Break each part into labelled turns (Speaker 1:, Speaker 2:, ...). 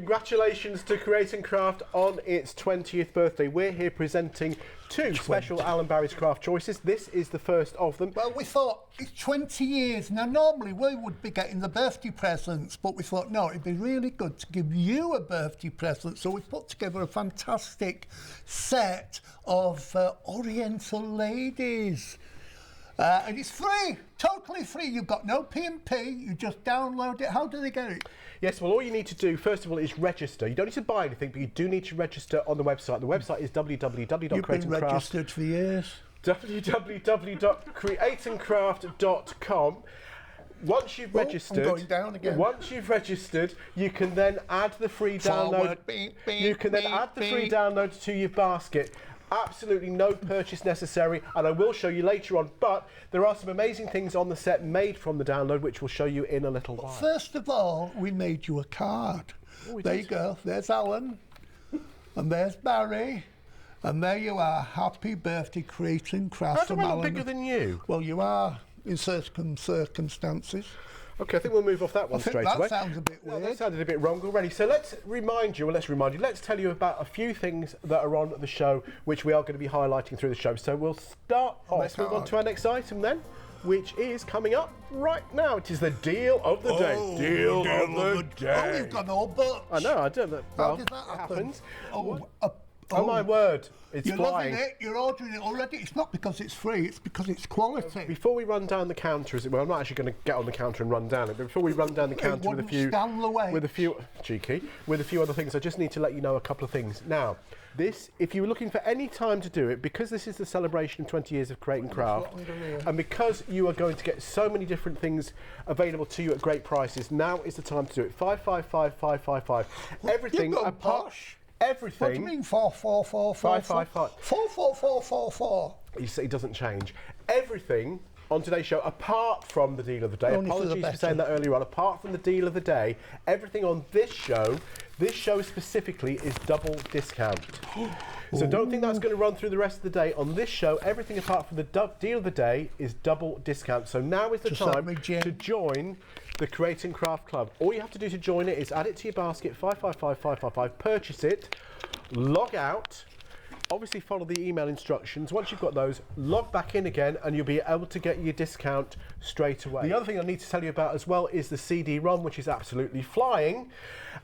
Speaker 1: Congratulations to Create and Craft on its 20th birthday. We're here presenting two special Alan Barry's Craft Choices. This is the first of them.
Speaker 2: Well, we thought it's 20 years. Now, normally we would be getting the birthday presents, but we thought, no, it'd be really good to give you a birthday present. So we put together a fantastic set of Oriental ladies. And it's free, totally free. You've got no P&P, you just download it. How do they get it?
Speaker 1: Yes, well, all you need to do, first of all, is register. You don't need to buy anything, but you do need to register on the website. The website is www.createandcraft.
Speaker 2: You've been registered for years.
Speaker 1: www.createandcraft.com. Once you've registered,
Speaker 2: I'm going down again.
Speaker 1: Once you've registered, you can then add the free download. You can then add the free download to your basket. Absolutely no purchase necessary, and I will show you later on, but there are some amazing things on the set made from the download, which we'll show you in a little while.
Speaker 2: First of all, we made you a card. There you go. There's Alan, and there's Barry, and there you are. Happy birthday, Create and Craft.
Speaker 1: How do I look bigger than you?
Speaker 2: Well, you are in certain circumstances.
Speaker 1: Okay, I think we'll move off that one straight away.
Speaker 2: That sounds a bit weird.
Speaker 1: That sounded a bit wrong already. So let's tell you about a few things that are on the show, which we are going to be highlighting through the show. So we'll start off. Let's move on to our next item then, which is coming up right now. It is the deal of the day. Deal of the day.
Speaker 2: Oh, you've gone all butch.
Speaker 1: I know, I don't know.
Speaker 2: How did that happen?
Speaker 1: Oh, my word. It's
Speaker 2: You're
Speaker 1: flying.
Speaker 2: loving it, you're ordering it already. It's not because it's free, it's because it's quality.
Speaker 1: Before we run down the counter, well, I'm not actually going to get on the counter and run down it, but before we run down the counter with a few other things, I just need to let you know a couple of things. Now, this, if you were looking for any time to do it, because this is the celebration of 20 years of Create and Craft, and because you are going to get so many different things available to you at great prices, now is the time to do it. 555 everything apart. Everything.
Speaker 2: What do you mean 44444?
Speaker 1: 555.
Speaker 2: 44444.
Speaker 1: It doesn't change. Everything on today's show, apart from the deal of the day, apologies for saying that earlier on, apart from the deal of the day, everything on this show specifically is double discount. So don't think that's going to run through the rest of the day. On this show, everything apart from the deal of the day is double discount. So now is the time to join the Create and Craft Club. All you have to do to join it is add it to your basket, 555555, purchase it, log out, obviously follow the email instructions. Once you've got those, log back in again and you'll be able to get your discount straight away. The other thing I need to tell you about as well is the CD-ROM, which is absolutely flying,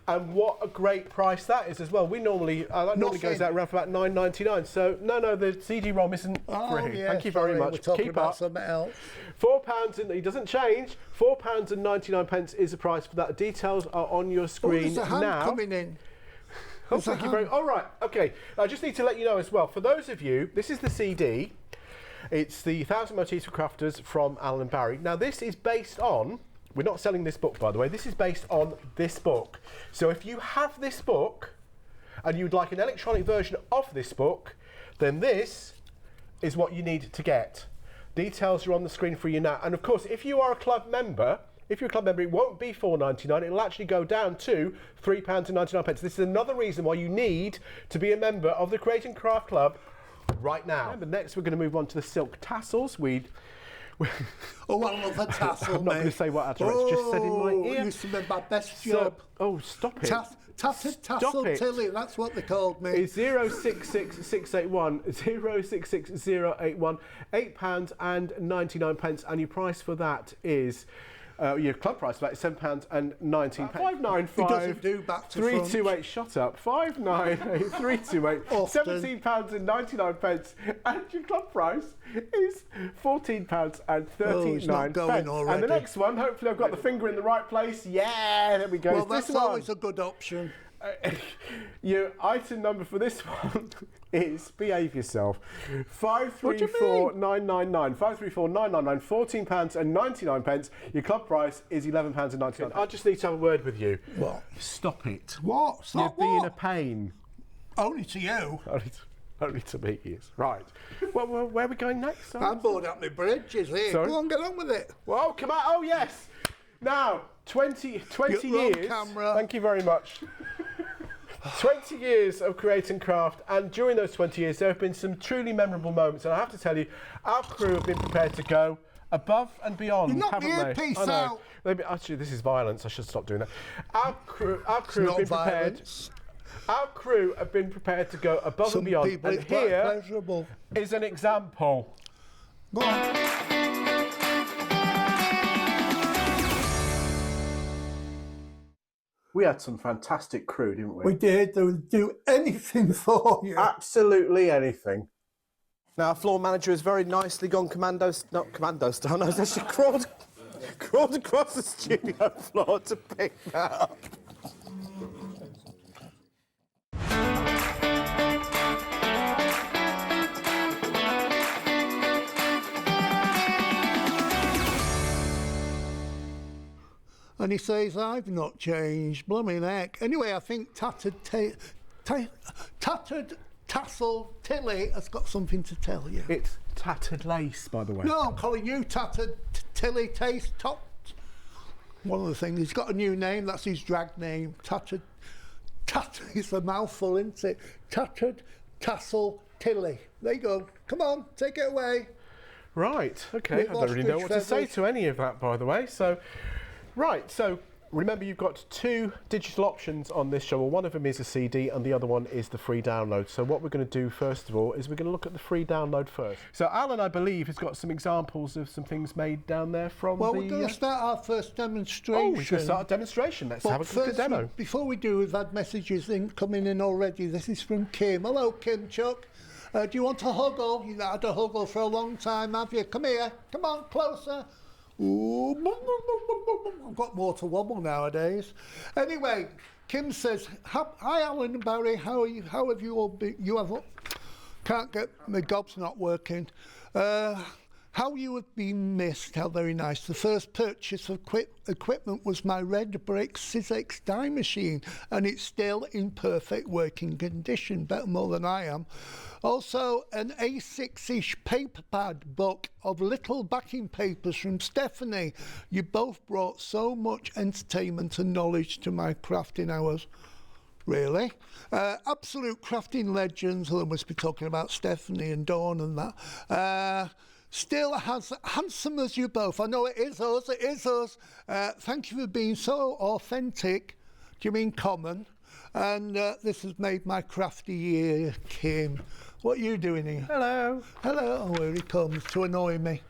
Speaker 1: and what a great price that is as well. We normally, that normally goes out around for about £9.99, so no, the CD-ROM isn't free.
Speaker 2: Yeah,
Speaker 1: thank you very much.
Speaker 2: Keep up. Something else.
Speaker 1: £4, and it doesn't change. £4.99 is the price for that. Details are on your screen
Speaker 2: there's a hand
Speaker 1: now.
Speaker 2: Coming in.
Speaker 1: Oh, thank you very much. All right, okay. I just need to let you know as well, for those of you, this is the CD. It's the 1,000 Motifs for Crafters from Alan Barry. Now, this is based on, we're not selling this book, by the way, this is based on this book. So if you have this book, and you'd like an electronic version of this book, then this is what you need to get. Details are on the screen for you now. And of course, if you are a club member, it won't be £4.99. It'll actually go down to £3.99. This is another reason why you need to be a member of the Create and Craft Club right now. But next, we're going to move on to the silk tassels.
Speaker 2: I love a tassel,
Speaker 1: I'm not going to say what Adelaide just said in my ear.
Speaker 2: It used to be my best job.
Speaker 1: Stop it.
Speaker 2: Tassel Tilly, that's what they called me.
Speaker 1: It's 066681 066081 £8.99, and your price for that is your club price for that is £7.19. 595.
Speaker 2: It doesn't do back to
Speaker 1: 328.
Speaker 2: front.
Speaker 1: Shut up. 598 328. £17.99, and your club price is £14.39.
Speaker 2: It's not going already.
Speaker 1: And the next one, hopefully I've got the finger in the right place. Yeah, there we go.
Speaker 2: Well, that's always a good option.
Speaker 1: Your item number for this one is, behave yourself, 534999. 534999, £14.99. Your club price is £11.99. I just need to have a word with you.
Speaker 2: What?
Speaker 1: Stop it.
Speaker 2: What? Stop
Speaker 1: You're being
Speaker 2: what?
Speaker 1: a pain.
Speaker 2: Only to you.
Speaker 1: Only to me, yes. Right. Well, where are we going next?
Speaker 2: I'm bored at my bridges here.
Speaker 1: Sorry?
Speaker 2: Go on, get on with it.
Speaker 1: Well, come on. Oh, yes. Now, 20 years.
Speaker 2: Camera.
Speaker 1: Thank you very much. 20 years of Create and Craft, and during those 20 years there have been some truly memorable moments, and I have to tell you, our crew have been prepared to go above and beyond,
Speaker 2: You're not
Speaker 1: haven't
Speaker 2: the
Speaker 1: they?
Speaker 2: earpiece
Speaker 1: I know.
Speaker 2: out.
Speaker 1: Maybe, actually, this is violence. I should stop doing that. Our crew have been prepared. Our crew have been prepared to go above and beyond, and here is an example.
Speaker 2: Go on.
Speaker 1: We had some fantastic crew, didn't we?
Speaker 2: We did. They would do anything for you.
Speaker 1: Absolutely anything.
Speaker 3: Now, our floor manager has very nicely gone not commando style, no, he's actually crawled across the studio floor to pick that up.
Speaker 2: And he says, I've not changed, blooming heck. Anyway, I think Tattered Tassel Tilly has got something to tell you.
Speaker 1: It's Tattered Lace, by the way.
Speaker 2: No, I'm calling you Tattered Tilly Taste Top. One of the things, he's got a new name, that's his drag name. Tattered, it's a mouthful, isn't it? Tattered Tassel Tilly. There you go. Come on, take it away.
Speaker 1: Right, okay. I don't really know what to say to any of that, by the way. So, right, so remember you've got two digital options on this show. Well, one of them is a CD and the other one is the free download. So what we're going to do first of all is we're going to look at the free download first. So Alan, I believe, has got some examples of some things made down there from
Speaker 2: Well, we're going to start our first demonstration.
Speaker 1: Oh, we're going to start a demonstration. Let's have a look at the demo.
Speaker 2: Before we do, we've had messages coming in already. This is from Kim. Hello, Kim Chuck. Do you want a huggle? You've not had a huggle for a long time, have you? Come here. Come on, closer. Ooh, I've got more to wobble nowadays. Anyway, Kim says, hi Alan and Barry, how are you? How have you all been? Can't get, my gob's not working. How you have been missed, how very nice. The first purchase of equipment was my red brick Sizzix die machine, and it's still in perfect working condition, better more than I am. Also, an A6-ish paper pad book of little backing papers from Stephanie. You both brought so much entertainment and knowledge to my crafting hours. Really? Absolute crafting legends. They must be talking about Stephanie and Dawn and that. Still as handsome as you both. I know it is us. Thank you for being so authentic. Do you mean common? And this has made my crafty year, Kim. What are you doing here?
Speaker 1: Hello.
Speaker 2: Hello. Oh, here he comes to annoy me.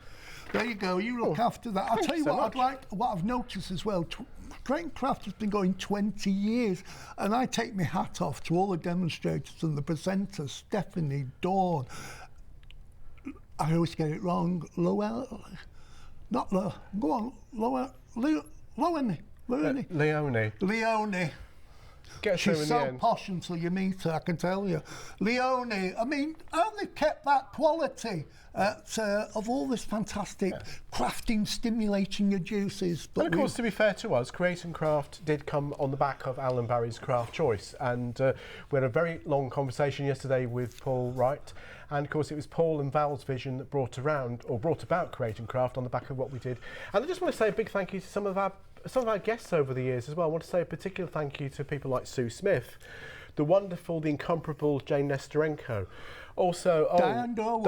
Speaker 2: There you go. You look after that. I'll tell you what what I've noticed as well. Create & Craft has been going 20 years, and I take my hat off to all the demonstrators and the presenters, Stephanie, Dawn. I always get it wrong. Not Lo. Go on, Leonie. Leonie. She's so posh until you meet her, I can tell you. Leonie, I mean, how they kept that quality of all this fantastic crafting, stimulating your juices.
Speaker 1: But and of course, to be fair to us, Create & Craft did come on the back of Alan Barry's Craft Choice. And we had a very long conversation yesterday with Paul Wright. And of course, it was Paul and Val's vision that brought about Create & Craft on the back of what we did. And I just want to say a big thank you to some of our guests over the years as well. I want to say a particular thank you to people like Sue Smith, the wonderful, the incomparable Jane Nestorenko. Also,
Speaker 2: Diane Dorwood.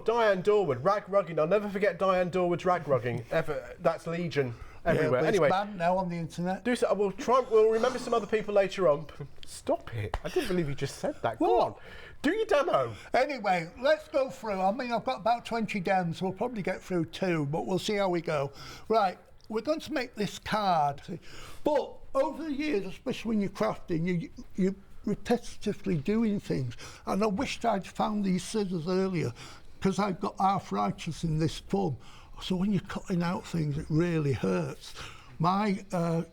Speaker 1: Diane Dorwood, rag rugging. I'll never forget Diane Dorwood's rag rugging. That's legion everywhere.
Speaker 2: Yeah,
Speaker 1: anyway,
Speaker 2: it's banned now on the internet.
Speaker 1: Do so. We'll remember some other people later on. Stop it! I didn't believe you just said that. Go on. Do your demo.
Speaker 2: Anyway, let's go through. I mean, I've got about 20 demos. We'll probably get through 2, but we'll see how we go. Right. We're going to make this card, but over the years, especially when you're crafting, you're repetitively doing things. And I wished I'd found these scissors earlier, because I've got arthritis in this thumb. So when you're cutting out things, it really hurts. My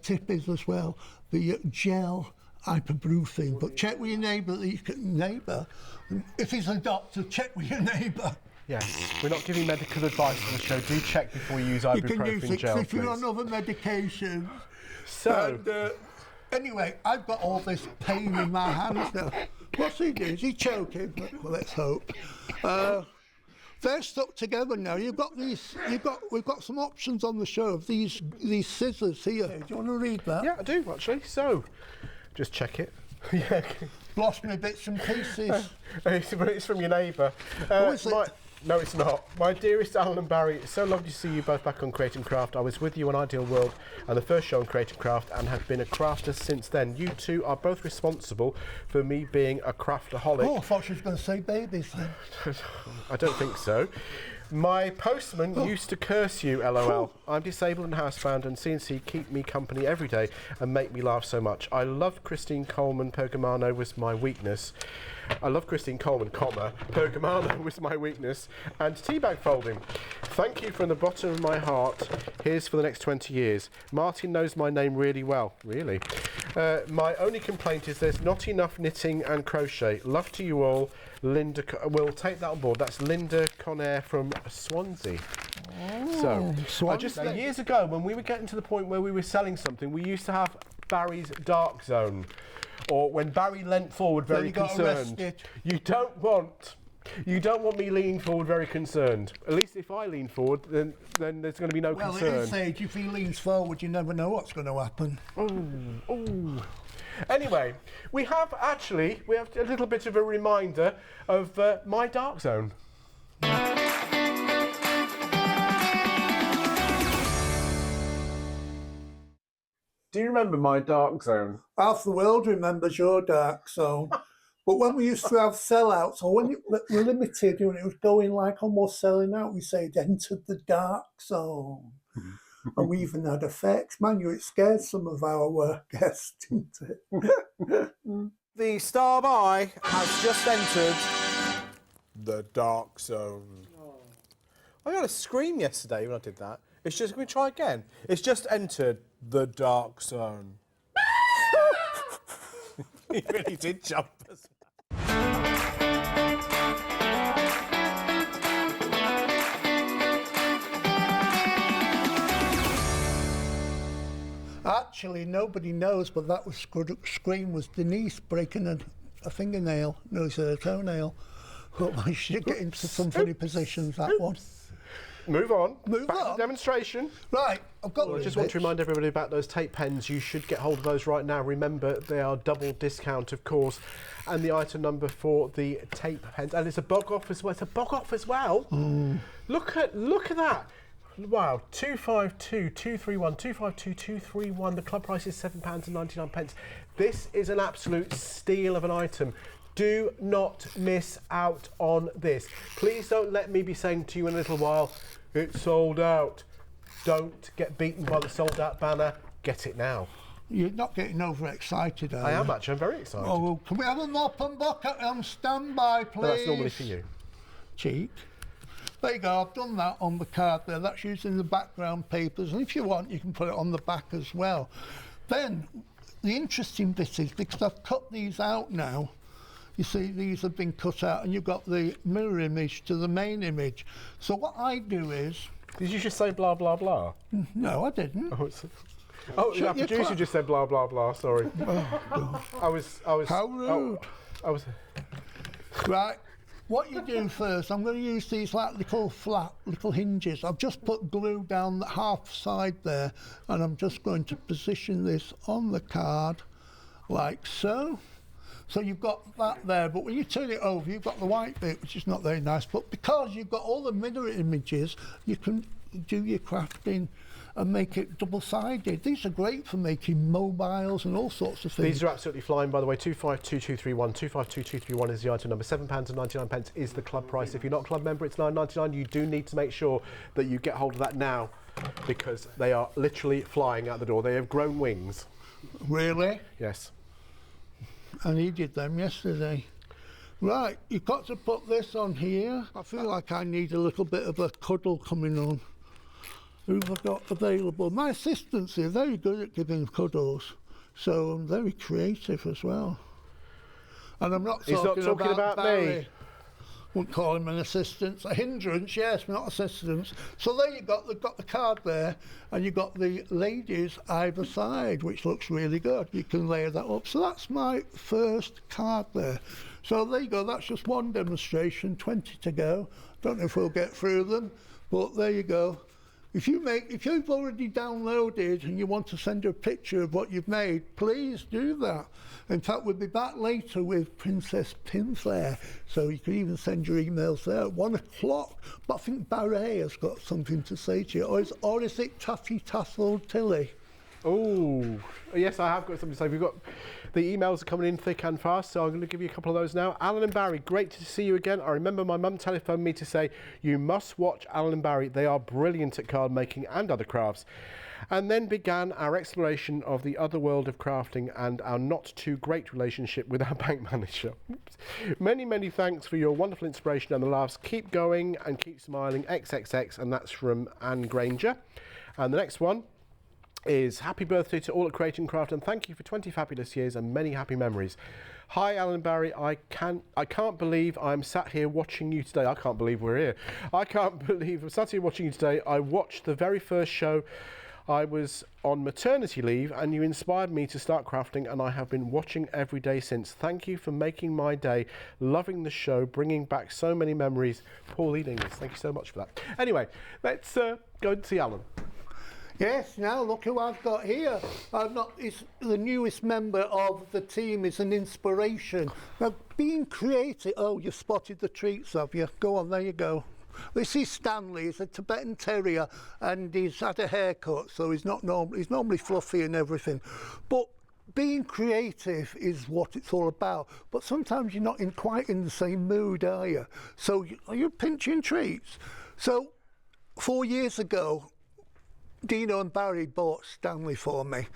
Speaker 2: tip is as well, the gel hyperbruthing, but check with your neighbour. If he's a doctor, check with your neighbour.
Speaker 1: Yes, we're not giving medical advice on the show. Do check before you use ibuprofen gel,
Speaker 2: You can use it
Speaker 1: gel,
Speaker 2: if you're on other medication.
Speaker 1: So,
Speaker 2: and, anyway, I've got all this pain in my hands now. What's he doing? Is he choking? Well, let's hope. They're stuck together now. We've got some options on the show of these scissors here. Do you want to read that?
Speaker 1: Yeah, I do actually. So, just check it. Yeah.
Speaker 2: Lost me bits and pieces.
Speaker 1: It's from your neighbour. No, it's not. My dearest Alan and Barry, it's so lovely to see you both back on Create and Craft. I was with you on Ideal World and the first show on Create and Craft and have been a crafter since then. You two are both responsible for me being a craftaholic.
Speaker 2: Oh, I thought she was going to say babies then.
Speaker 1: I don't think so. My postman used to curse you, LOL. I'm disabled and housebound, and CNC keep me company every day and make me laugh so much. I love Christine Coleman. Pergamano was my weakness. I love Christine Coleman, Pergamano was my weakness. And teabag folding. Thank you from the bottom of my heart. Here's for the next 20 years. Martin knows my name really well. Really? My only complaint is there's not enough knitting and crochet. Love to you all. Linda, we'll take that on board. That's Linda Conair from Swansea. So, I just years ago, when we were getting to the point where we were selling something, we used to have Barry's Dark Zone, or when Barry leant forward very concerned. You don't want me leaning forward very concerned. At least if I lean forward, then there's going to be no concern.
Speaker 2: Well, at this age, if he leans forward, you never know what's going to happen.
Speaker 1: Ooh. Anyway, we have a little bit of a reminder of my Dark Zone. Do you remember my Dark Zone?
Speaker 2: Half the world remembers your Dark Zone. But when we used to have sellouts, or when it were limited, and it was going like almost selling out, we said, entered the Dark Zone. And we even had effects. Man, it scared some of our guests, didn't it?
Speaker 3: The Star By has just entered the Dark Zone. Oh. I got a scream yesterday when I did that. It's just, can we try again? It's just entered the Dark Zone. He really did jump us.
Speaker 2: Actually, nobody knows, but that was scream was Denise breaking a fingernail, no, it's a toenail. But we should get into some funny positions, that one.
Speaker 1: Move on.
Speaker 2: Back
Speaker 1: to demonstration.
Speaker 2: Right, I've got
Speaker 1: I just want to remind everybody about those tape pens. You should get hold of those right now. Remember, they are double discount, of course. And the item number for the tape pens. And it's a bog off as well. It's a bog off as well. Look at that. Wow, 252 231 252 231. The club price is £7.99. This is an absolute steal of an item. Do not miss out on this. Please don't let me be saying to you in a little while, it's sold out. Don't get beaten by the sold out banner. Get it now.
Speaker 2: You're not getting overexcited, are you?
Speaker 1: I am actually. I'm very excited.
Speaker 2: Oh, well, can we have a mop and bucket on standby, please?
Speaker 1: No, that's normally for you.
Speaker 2: Cheek. There you go, I've done that on the card there. That's using the background papers, and if you want, you can put it on the back as well. Then, the interesting bit is, because I've cut these out now, you see these have been cut out, and you've got the mirror image to the main image. So what I do is...
Speaker 1: Did you just say blah, blah, blah?
Speaker 2: No, I didn't.
Speaker 1: Oh, our producer just said blah, blah, blah, sorry. I was...
Speaker 2: How rude. Right. What you do first, I'm going to use these like little hinges. I've just put glue down the half side there, and I'm just going to position this on the card like so. So you've got that there, but when you turn it over, you've got the white bit, which is not very nice. But because you've got all the mirror images, you can do your crafting and make it double-sided. These are great for making mobiles and all sorts of things.
Speaker 1: These are absolutely flying, by the way. 252231. 252231 is the item number. £7.99 is the club price. If you're not a club member, it's £9.99. You do need to make sure that you get hold of that now, because they are literally flying out the door. They have grown wings.
Speaker 2: Really?
Speaker 1: Yes.
Speaker 2: I needed them yesterday. Right, you've got to put this on here. I feel like I need a little bit of a cuddle coming on. Who have I got available? My assistants are very good at giving cuddles, so I'm very creative as well. And I'm not talking about Barry.
Speaker 1: Me.
Speaker 2: Wouldn't call him an assistant. A hindrance, yes, not assistants. So there you've got the card there, and you've got the ladies either side, which looks really good. You can layer that up. So that's my first card there. So there you go, that's just one demonstration, 20 to go. Don't know if we'll get through them, but there you go. If you've already downloaded and you want to send a picture of what you've made, please do that. In fact, we'll be back later with Princess Pinflair, so you can even send your emails there at 1 o'clock. But I think Barry has got something to say to you, or is it Taffy Tassel Tilly?
Speaker 1: Oh, yes, I have got something to say. We've got the emails are coming in thick and fast, so I'm going to give you a couple of those now. Alan and Barry, great to see you again. I remember my mum telephoned me to say, you must watch Alan and Barry. They are brilliant at card making and other crafts. And then began our exploration of the other world of crafting and our not too great relationship with our bank manager. Oops. Many, many thanks for your wonderful inspiration and the laughs. Keep going and keep smiling. XXX, and that's from Anne Granger. And the next one is happy birthday to all at Create & Craft, and thank you for 20 fabulous years and many happy memories. Hi Alan and Barry, I can't believe I'm sat here watching you today. I can't believe we're here. I can't believe I'm sat here watching you today. I watched the very first show. I was on maternity leave and you inspired me to start crafting, and I have been watching every day since. Thank you for making my day, loving the show, bringing back so many memories. Pauline Inglis, thank you so much for that. Anyway, let's go and see Alan.
Speaker 2: Yes, now look who I've got here. It's the newest member of the team, is an inspiration. Now, being creative, oh, you've spotted the treats, have you? Go on, there you go. This is Stanley. He's a Tibetan Terrier and he's had a haircut, so he's normally fluffy and everything. But being creative is what it's all about. But sometimes you're not quite in the same mood, are you? So are you pinching treats? So 4 years ago, Dino and Barry bought Stanley for me,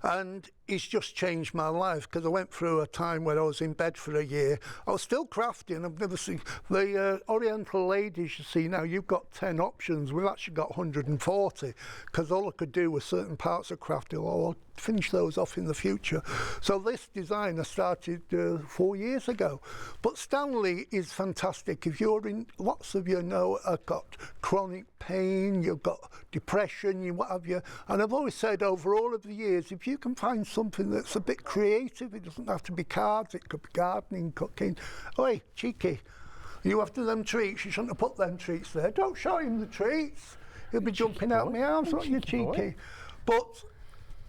Speaker 2: and it's just changed my life, because I went through a time where I was in bed for a year. I was still crafting. I've never seen the Oriental ladies you see now. You've got 10 options. We've actually got 140, because all I could do was certain parts of crafting. Oh, I'll finish those off in the future. So this design I started 4 years ago. But Stanley is fantastic. If you're in, lots of you know, I've got chronic pain, you've got depression, what have you. And I've always said over all of the years, if you can find something that's a bit creative, it doesn't have to be cards, it could be gardening, cooking. Oi, cheeky, you after them treats? You shouldn't have put them treats there. Don't show him the treats. He'll be jumping out my arms, aren't you, cheeky? But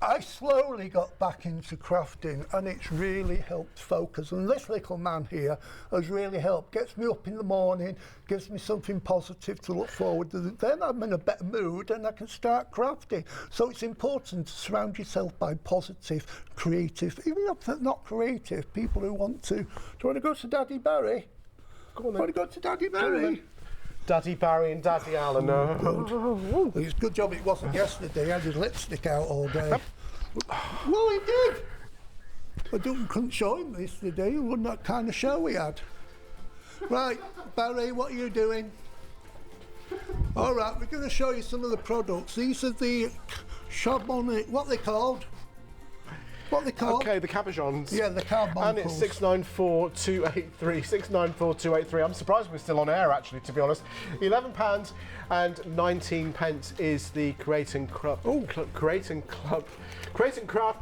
Speaker 2: I slowly got back into crafting, and it's really helped focus. And this little man here has really helped. Gets me up in the morning, gives me something positive to look forward to. Then I'm in a better mood and I can start crafting. So it's important to surround yourself by positive, creative, even if they're not creative, people who want to. Do you want to go to Daddy Barry?
Speaker 1: Go on then.
Speaker 2: Want to go to Daddy Barry?
Speaker 1: Daddy Barry and Daddy Alan.
Speaker 2: Well, it's a good job it wasn't yesterday. He had his lipstick out all day. Well, he did. I couldn't show him this today. It wasn't that kind of show we had. Right, Barry, what are you doing? All right, we're going to show you some of the products. These are the Charbonnet, what are they called?
Speaker 1: Okay, the cabochons.
Speaker 2: Yeah, the carbuncles.
Speaker 1: And it's 694283. 694283. I'm surprised we're still on air, actually, to be honest. £11 and 19 pence is the Create & Craft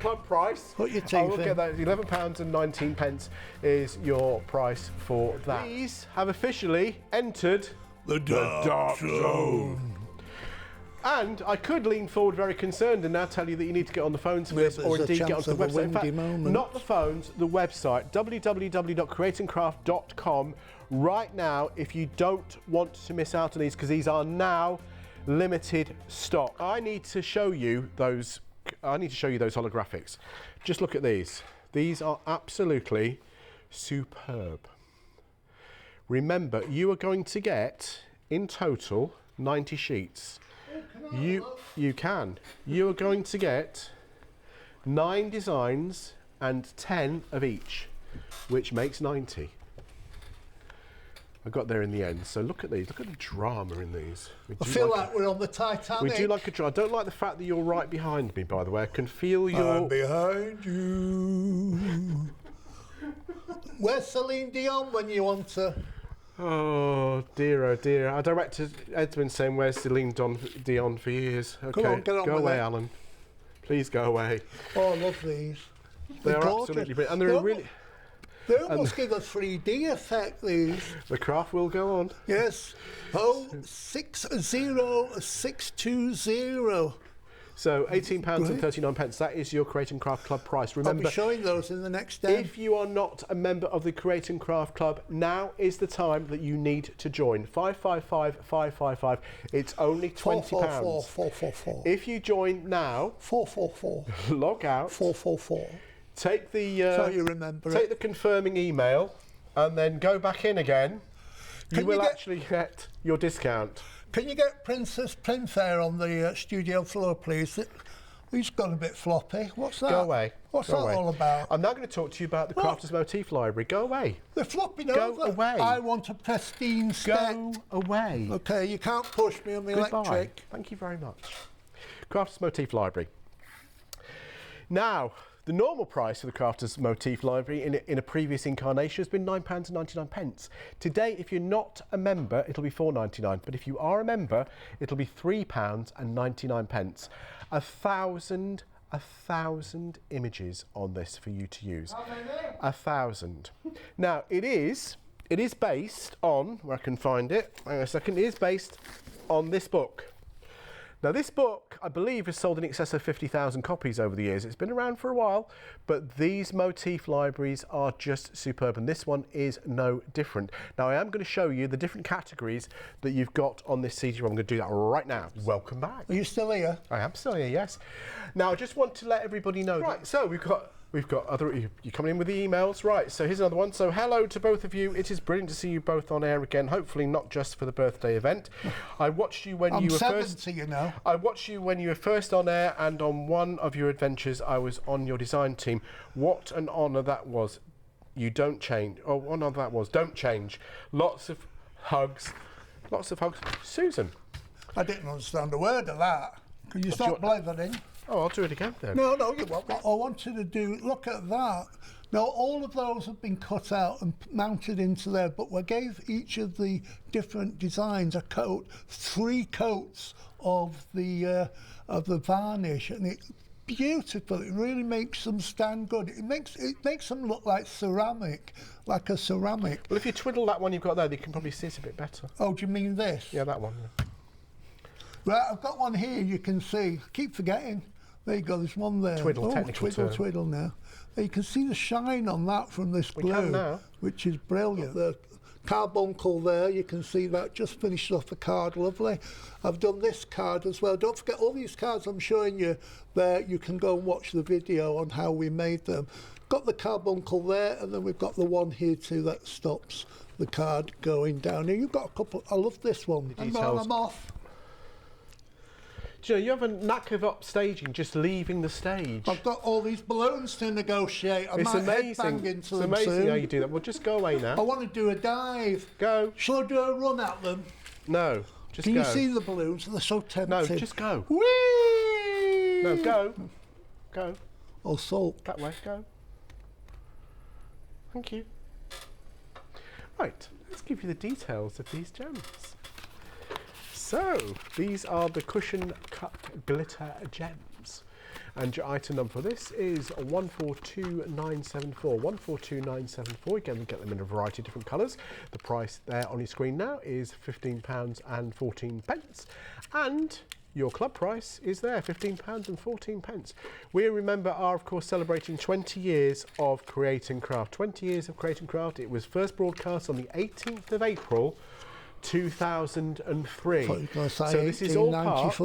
Speaker 1: Club price.
Speaker 2: Put your teeth
Speaker 1: I'll look
Speaker 2: in.
Speaker 1: at that. £11 and 19 pence is your price for that. These have officially entered
Speaker 2: the Dark Zone.
Speaker 1: And I could lean forward very concerned and now tell you that you need to get on the phones for this, or indeed get onto the website. In fact, not the phones, the website, www.createandcraft.com. Right now, if you don't want to miss out on these, because these are now limited stock. I need to show you those holographics. Just look at these. These are absolutely superb. Remember, you are going to get, in total, 90 sheets. You can. You are going to get 9 designs and 10 of each, which makes 90. I got there in the end. So look at these. Look at the drama in these.
Speaker 2: I feel like we're on the Titanic.
Speaker 1: We do like a drama. I don't like the fact that you're right behind me, by the way. I can feel your...
Speaker 2: I'm behind you. Where's Celine Dion when you want to...
Speaker 1: Oh dear, oh dear. Our director Ed's been saying, where's Celine Dion for years. Okay,
Speaker 2: Come on, get on
Speaker 1: go
Speaker 2: with
Speaker 1: away,
Speaker 2: it.
Speaker 1: Alan. Please go away.
Speaker 2: Oh, I love these.
Speaker 1: They're
Speaker 2: gorgeous.
Speaker 1: absolutely brilliant. And they're really...
Speaker 2: They almost give a 3D effect, these.
Speaker 1: The craft will go on.
Speaker 2: Yes. 60620.
Speaker 1: So £18.39. That is your Create and Craft Club price. Remember,
Speaker 2: I'll be showing those in the next day.
Speaker 1: if you are not a member of the Create and Craft Club, now is the time that you need to join. 555-555. It's only £20.
Speaker 2: 444.
Speaker 1: If you join now,
Speaker 2: 444.
Speaker 1: log out,
Speaker 2: 444.
Speaker 1: take the
Speaker 2: So you remember
Speaker 1: take
Speaker 2: it.
Speaker 1: the confirming email, and then go back in again. You will actually get your discount.
Speaker 2: Can you get Princess Prinfair on the studio floor, please? He's gone a bit floppy. What's that?
Speaker 1: Go away.
Speaker 2: What's
Speaker 1: Go
Speaker 2: that
Speaker 1: away.
Speaker 2: all about?
Speaker 1: I'm now going to talk to you about the Crafters Motif Library. Go away.
Speaker 2: They're flopping
Speaker 1: Go
Speaker 2: over.
Speaker 1: away.
Speaker 2: I want a pristine set.
Speaker 1: Go away.
Speaker 2: Okay, you can't push me on the
Speaker 1: Goodbye.
Speaker 2: electric.
Speaker 1: Thank you very much. Crafters Motif Library. Now, the normal price for the Crafters Motif Library in a previous incarnation has been £9.99. Today, if you're not a member, it'll be £4.99. But if you are a member, it'll be £3.99. 1,000 images on this for you to use. 1,000. Now, it is based on, where I can find it, hang on a second, it is based on this book. Now, this book, I believe, has sold in excess of 50,000 copies over the years. It's been around for a while, but these motif libraries are just superb, and this one is no different. Now, I am going to show you the different categories that you've got on this CD. I'm going to do that right now. Welcome back.
Speaker 2: Are you still here?
Speaker 1: I am still here, yes. Now, I just want to let everybody know. Right, so we've got other, you're coming in with the emails. Right, so here's another one. So hello to both of you. It is brilliant to see you both on air again, hopefully not just for the birthday event. I watched you when you were
Speaker 2: 70, you know.
Speaker 1: I watched you when you were first on air, and on one of your adventures I was on your design team. What an honour that was. You don't change. Oh, what an honour that was. Don't change. Lots of hugs. Lots of hugs. Susan.
Speaker 2: I didn't understand a word of that. Can you stop blathering?
Speaker 1: Oh, I'll do it again then.
Speaker 2: No, you won't. What I wanted to do, look at that. Now, all of those have been cut out and mounted into there, but we gave each of the different designs a coat, 3 coats of the varnish, and it's beautiful. It really makes them stand good. It makes them look like ceramic, like a ceramic.
Speaker 1: Well, if you twiddle that one you've got there, you can probably see it a bit better.
Speaker 2: Oh, do you mean this?
Speaker 1: Yeah, that one. Yeah.
Speaker 2: Right, I've got one here, you can see. I keep forgetting. There you go, there's one there.
Speaker 1: Twiddle, technical term.
Speaker 2: Twiddle now. You can see the shine on that from this glue,
Speaker 1: can now.
Speaker 2: which is brilliant. The carbuncle there, you can see that just finished off the card, lovely. I've done this card as well. Don't forget, all these cards I'm showing you there, you can go and watch the video on how we made them. Got the carbuncle there, and then we've got the one here too that stops the card going down. Now, you've got a couple, I love this one.
Speaker 1: The details.
Speaker 2: I'm off.
Speaker 1: Do you know, you have a knack of upstaging, just leaving the stage.
Speaker 2: I've got all these balloons to negotiate. I
Speaker 1: It's
Speaker 2: might
Speaker 1: amazing.
Speaker 2: headbang into
Speaker 1: It's
Speaker 2: them
Speaker 1: amazing
Speaker 2: soon.
Speaker 1: how you do that. Well, just go away
Speaker 2: I
Speaker 1: now.
Speaker 2: want to do a dive.
Speaker 1: Go.
Speaker 2: Shall I do a run at them?
Speaker 1: No, just
Speaker 2: Can
Speaker 1: go.
Speaker 2: you see the balloons? They're so tempting.
Speaker 1: No, just go.
Speaker 2: Whee!
Speaker 1: No, go. Go.
Speaker 2: Oh, salt.
Speaker 1: That way. Go. Thank you. Right, let's give you the details of these gems. So, these are the cushion cut glitter gems. And your item number for this is 142974. 142974. Again, we get them in a variety of different colours. The price there on your screen now is £15.14. And your club price is there, £15.14. We, remember, are of course celebrating 20 years of Create and Craft. 20 years of Create and Craft. It was first broadcast on the 18th of April 2003. So this is all part,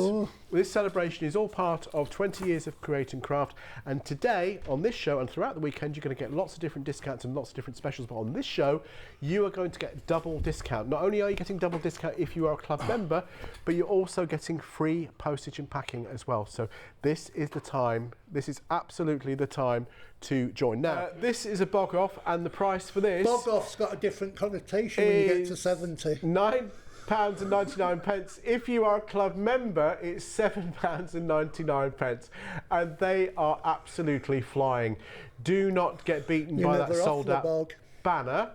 Speaker 1: this celebration is all part of 20 years of Create and Craft, and today on this show and throughout the weekend you're going to get lots of different discounts and lots of different specials, but on this show you are going to get double discount. Not only are you getting double discount if you are a club member, but you're also getting free postage and packing as well. So this is the time, this is absolutely the time to join. Now, this is a bog off, and the price for this...
Speaker 2: Bog off's got a different connotation when you get to 70.
Speaker 1: £9.99. If you are a club member, it's £7.99, and they are absolutely flying. Do not get beaten by that sold out banner.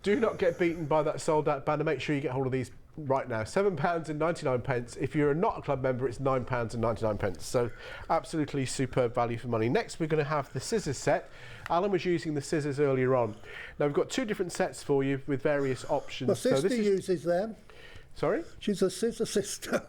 Speaker 1: Do not get beaten by that sold out banner. Make sure you get hold of these right now, £7.99. If you're not a club member, it's £9.99. So absolutely superb value for money. Next, we're going to have the scissors set. Alan was using the scissors earlier on. Now, we've got 2 different sets for you with various options.
Speaker 2: My sister uses them.
Speaker 1: Sorry?
Speaker 2: She's a scissor sister.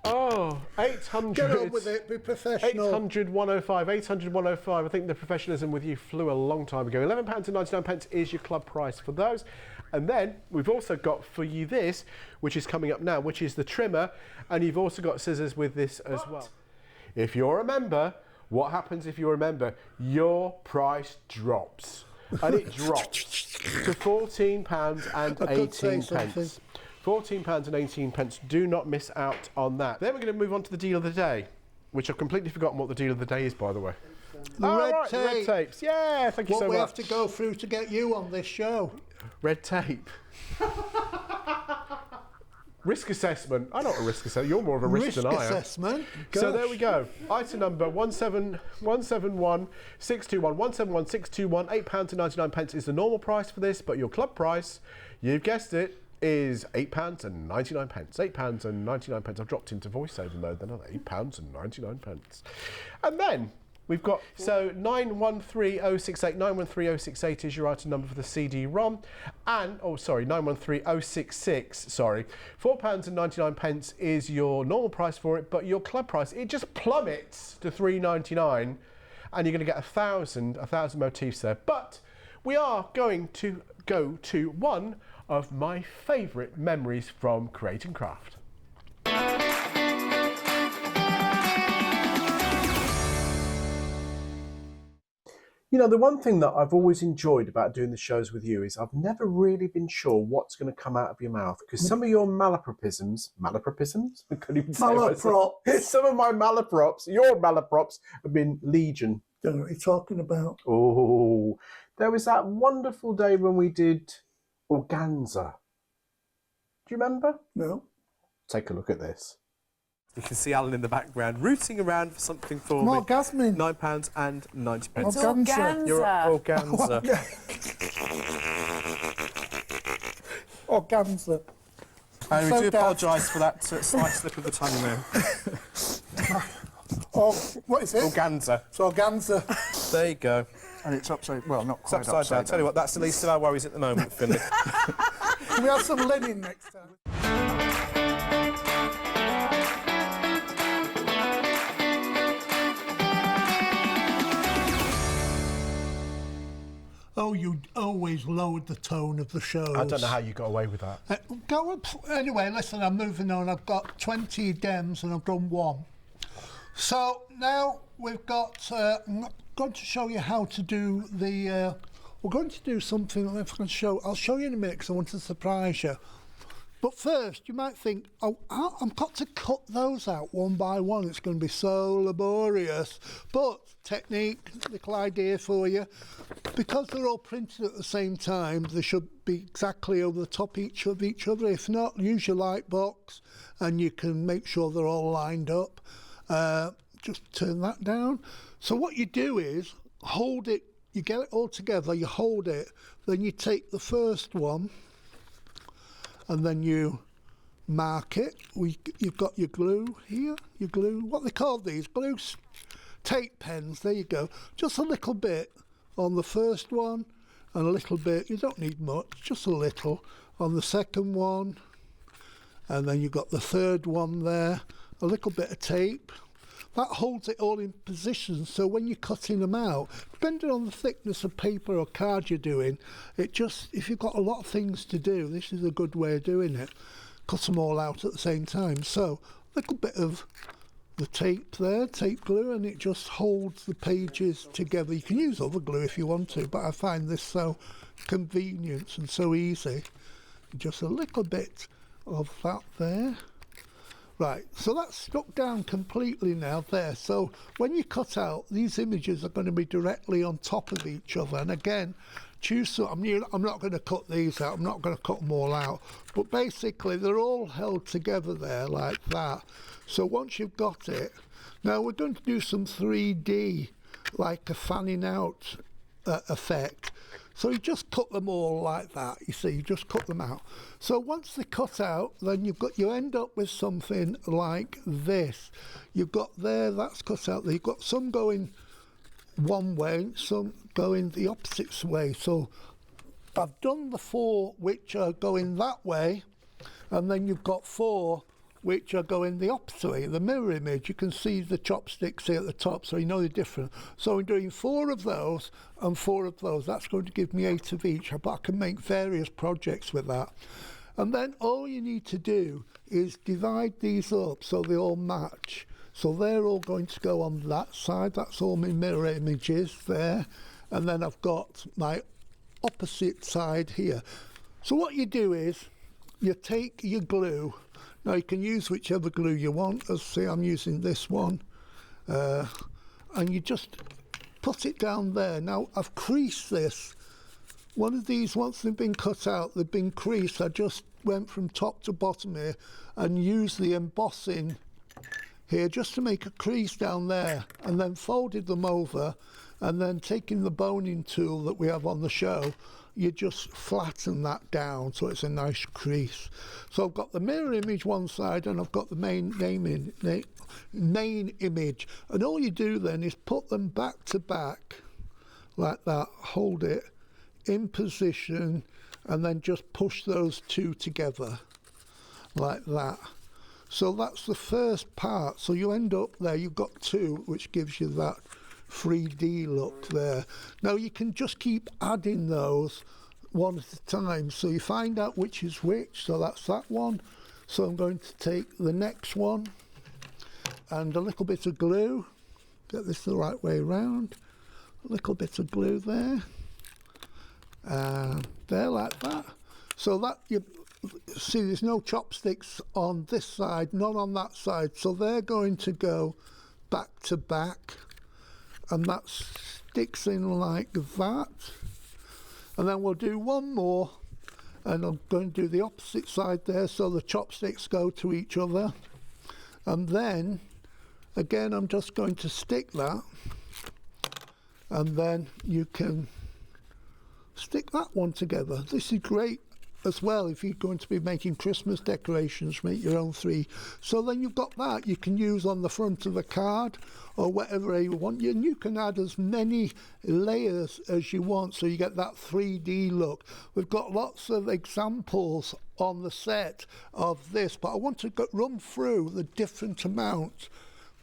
Speaker 1: Oh, 800.
Speaker 2: Get on with it, be professional.
Speaker 1: 800 105, 800 105. I think the professionalism with you flew a long time ago. £11.99 is your club price for those. And then we've also got for you this, which is coming up now, which is the trimmer. And you've also got scissors with this as well. If you're a member, what happens if you're a member? Your price drops. And it drops to £14.18. £14.18. Do not miss out on that. Then we're going to move on to the deal of the day, which I've completely forgotten what the deal of the day is, by the way.
Speaker 2: Red tape.
Speaker 1: The red tapes. Yeah, thank you so much.
Speaker 2: What we have to go through to get you on this show.
Speaker 1: Red tape. Risk assessment. I'm not a risk assessment. You're more of a risk than I am.
Speaker 2: Risk assessment.
Speaker 1: So there we go. Item number 171621. 171621. £8.99 is the normal price for this, but your club price, you've guessed it, is £8.99. £8.99. I've dropped into voiceover mode then, haven't I? £8.99. And then we've got, so 913068. 913068 is your item number for the CD-ROM. And, 913066, sorry. £4.99 is your normal price for it, but your club price, it just plummets to £3.99. And you're going to get 1,000 motifs there. But we are going to go to one of my favourite memories from Create and Craft. You know, the one thing that I've always enjoyed about doing the shows with you is I've never really been sure what's going to come out of your mouth, because some of your malapropisms? I couldn't even say
Speaker 2: Malaprops.
Speaker 1: Some of my malaprops, your malaprops, have been legion.
Speaker 2: Don't know what you're talking about.
Speaker 1: Oh, there was that wonderful day when we did organza. Do you remember?
Speaker 2: No.
Speaker 1: Take a look at this. You can see Alan in the background rooting around for something for me.
Speaker 2: Orgasmic.
Speaker 1: £9.90.
Speaker 2: It's
Speaker 4: organza.
Speaker 1: You're organza.
Speaker 2: Organza.
Speaker 1: And we
Speaker 2: So
Speaker 1: do
Speaker 2: daft.
Speaker 1: apologise for that slight slip of the tongue there.
Speaker 2: Oh, what is it?
Speaker 1: Organza.
Speaker 2: It's organza.
Speaker 1: There you go.
Speaker 2: And it's upside, well, not
Speaker 1: It's
Speaker 2: quite
Speaker 1: upside down. Tell you what, that's the least of our worries at the moment, Finley.
Speaker 2: Can we have some linen next time? Oh, you always lowered the tone of the shows.
Speaker 1: I don't know how you got away with that.
Speaker 2: Go up. Anyway, listen, I'm moving on. I've got 20 dems and I've done 1. So now we've got, I'm going to show you how to do the, we're going to do something that I'll show you in a minute because I want to surprise you. But first, you might think, oh, I've got to cut those out one by one. It's going to be so laborious. But technique, little idea for you. Because they're all printed at the same time, they should be exactly over the top of each other. If not, use your light box and you can make sure they're all lined up. Just turn that down. So what you do is hold it, you get it all together, you hold it, then you take the first one and then you mark it. You've got your glue here, your glue, what they call these, glue tape pens, there you go. Just a little bit on the first one and a little bit, you don't need much, just a little on the second one, and then you've got the third one there, a little bit of tape. That holds it all in position, so when you're cutting them out, depending on the thickness of paper or card you're doing, it just, if you've got a lot of things to do, this is a good way of doing it. Cut them all out at the same time. So, a little bit of the tape there, tape glue, and it just holds the pages together. You can use other glue if you want to, but I find this so convenient and so easy. Just a little bit of that there. Right, so that's stuck down completely now there. So when you cut out, these images are going to be directly on top of each other. And again, choose some, I'm not going to cut these out, I'm not going to cut them all out. But basically, they're all held together there like that. So once you've got it, now we're going to do some 3D, like a fanning out effect. So you just cut them all like that, you see, you just cut them out. So once they're cut out, then you end up with something like this. You've got there, that's cut out there. You've got some going one way, some going the opposite way. So I've done the 4 which are going that way, and then you've got 4 which are going the opposite way. The mirror image, you can see the chopsticks here at the top, so you know they're different. So I'm doing 4 of those and 4 of those. That's going to give me 8 of each, but I can make various projects with that. And then all you need to do is divide these up so they all match. So they're all going to go on that side. That's all my mirror images there. And then I've got my opposite side here. So what you do is you take your glue. Now you can use whichever glue you want. As say I'm using this one, and you just put it down there. Now I've creased this. One of these, once they've been cut out, they've been creased. I just went from top to bottom here and used the embossing here just to make a crease down there, and then folded them over, and then taking the boning tool that we have on the show, you just flatten that down so it's a nice crease. So I've got the mirror image one side, and I've got the main image, and all you do then is put them back to back like that, hold it in position, and then just push those 2 together like that. So that's the first part. So you end up there, you've got 2, which gives you that 3D look there. Now you can just keep adding those one at a time, so you find out which is which. So that's that one. So I'm going to take the next one and a little bit of glue, get this the right way around, a little bit of glue there, and there, like that. So that you see there's no chopsticks on this side, none on that side, so they're going to go back to back, and that sticks in like that. And then we'll do one more, and I'm going to do the opposite side there, so the chopsticks go to each other. And then again I'm just going to stick that, and then you can stick that one together. This is great as well if you're going to be making Christmas decorations, make your own 3. So then you've got that you can use on the front of the card or whatever you want, and you can add as many layers as you want so you get that 3D look. We've got lots of examples on the set of this, but I want to run through the different amounts.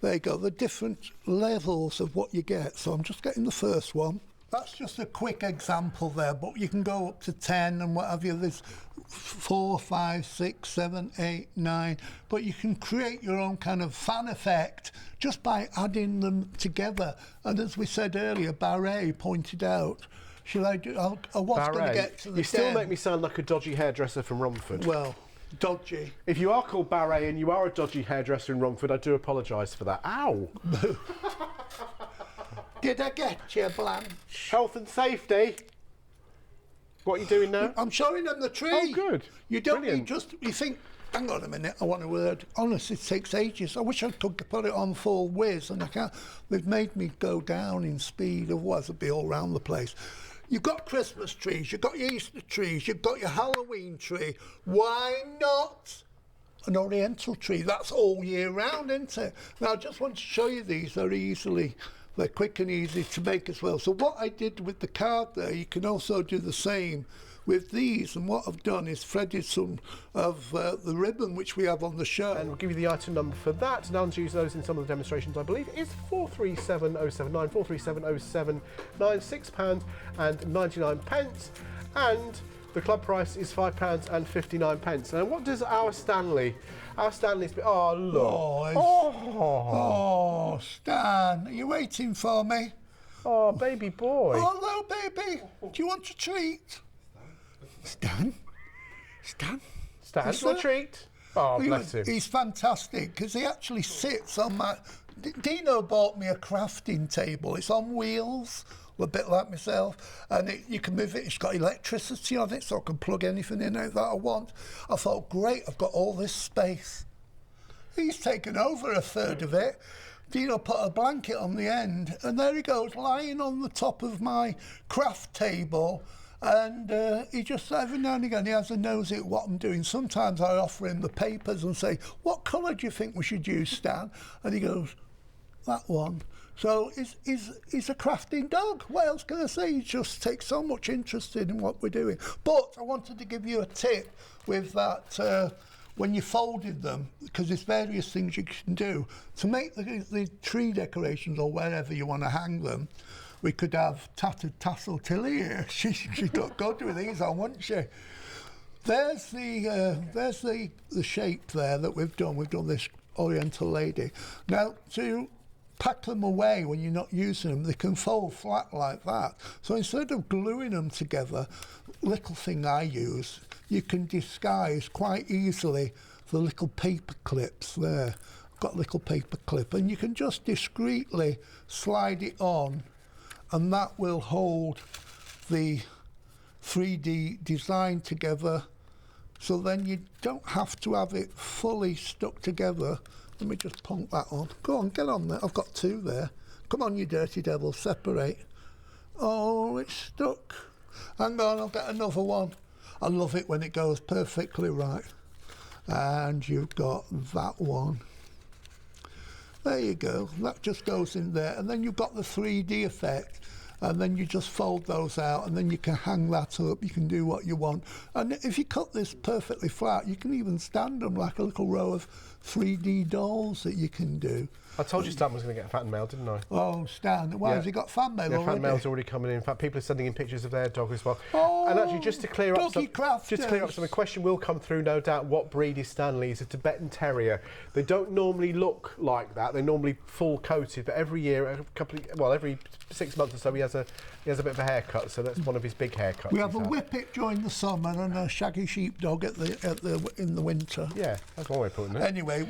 Speaker 2: There you go, the different levels of what you get. So I'm just getting the first one. That's just a quick example there, but you can go up to 10 and what have you. There's 4, 5, 6, 7, 8, 9, but you can create your own kind of fan effect just by adding them together. And as we said earlier, Barret pointed out, shall I do, I was going to get to the
Speaker 1: You still make me sound like a dodgy hairdresser from Romford.
Speaker 2: Well, dodgy.
Speaker 1: If you are called Barret and you are a dodgy hairdresser in Romford, I do apologise for that. Ow!
Speaker 2: Did I get you, Blanche?
Speaker 1: Health and safety. What are you doing now?
Speaker 2: I'm showing them the tree.
Speaker 1: Oh, good.
Speaker 2: You don't
Speaker 1: Brilliant.
Speaker 2: you think, hang on a minute, I want a word. Honestly, it takes ages. I wish I could put it on full whiz, and I can't. They've made me go down in speed, otherwise I'd be all round the place. You've got Christmas trees, you've got your Easter trees, you've got your Halloween tree. Why not an Oriental tree? That's all year round, isn't it? Now, I just want to show you these very easily. They're quick and easy to make as well. So what I did with the card there, you can also do the same with these. And what I've done is threaded some of the ribbon which we have on the show.
Speaker 1: And we'll give you the item number for that. And Alan's used those in some of the demonstrations, I believe. It's 437079, 437079, £6.99. And the club price is £5.59. And what does our Stanley's be? Oh, look.
Speaker 2: Oh, Stan, are you waiting for me?
Speaker 1: Oh, baby boy.
Speaker 2: Oh, hello, baby. Do you want a treat? Stan?
Speaker 1: Stan's a treat. Oh, bless him.
Speaker 2: He's fantastic because he actually sits on my... Dino bought me a crafting table. It's on wheels, a bit like myself, and you can move it. It's got electricity on it, so I can plug anything in it that I want. I thought, great, I've got all this space. He's taken over a third of it. Dino put a blanket on the end, and there he goes, lying on the top of my craft table, And he just, every now and again, he has a nosy at what I'm doing. Sometimes I offer him the papers and say, what colour do you think we should use, Stan? And he goes, that one. So he's a crafting dog. What else can I say? He just takes so much interest in what we're doing. But I wanted to give you a tip with that, when you folded them, because there's various things you can do. To make the tree decorations or wherever you want to hang them, we could have Tattered Tassel Tilly here. She got good with these on, wouldn't she? There's the shape there that we've done. We've done this Oriental lady. Now, to pack them away when you're not using them, they can fold flat like that. So instead of gluing them together, little thing I use, you can disguise quite easily the little paper clips there. I've got a little paper clip, and you can just discreetly slide it on, and that will hold the 3D design together. So then you don't have to have it fully stuck together. Let me just punk that on. Go on, get on there. I've got two there. Come on, you dirty devil, separate. Oh, it's stuck. Hang on, I'll get another one. I love it when it goes perfectly right. And you've got that one. There you go. That just goes in there. And then you've got the 3D effect. And then you just fold those out, and then you can hang that up. You can do what you want. And if you cut this perfectly flat, you can even stand them like a little row of 3D dolls that you can do.
Speaker 1: I told you Stan was going to get fan mail, didn't I?
Speaker 2: Oh, Stan. Why, has he got fan mail already?
Speaker 1: Fan mail's already coming in. In fact, people are sending in pictures of their dog as well.
Speaker 2: Oh,
Speaker 1: and actually, just to clear up something, a question will come through, no doubt. What breed is Stanley? He's a Tibetan Terrier. They don't normally look like that. They're normally full coated, but every year, every 6 months or so, he has a bit of a haircut. So that's one of his big haircuts.
Speaker 2: We have a whippet during the summer and a shaggy sheepdog in the winter.
Speaker 1: Yeah, that's one way of putting it.
Speaker 2: Anyway.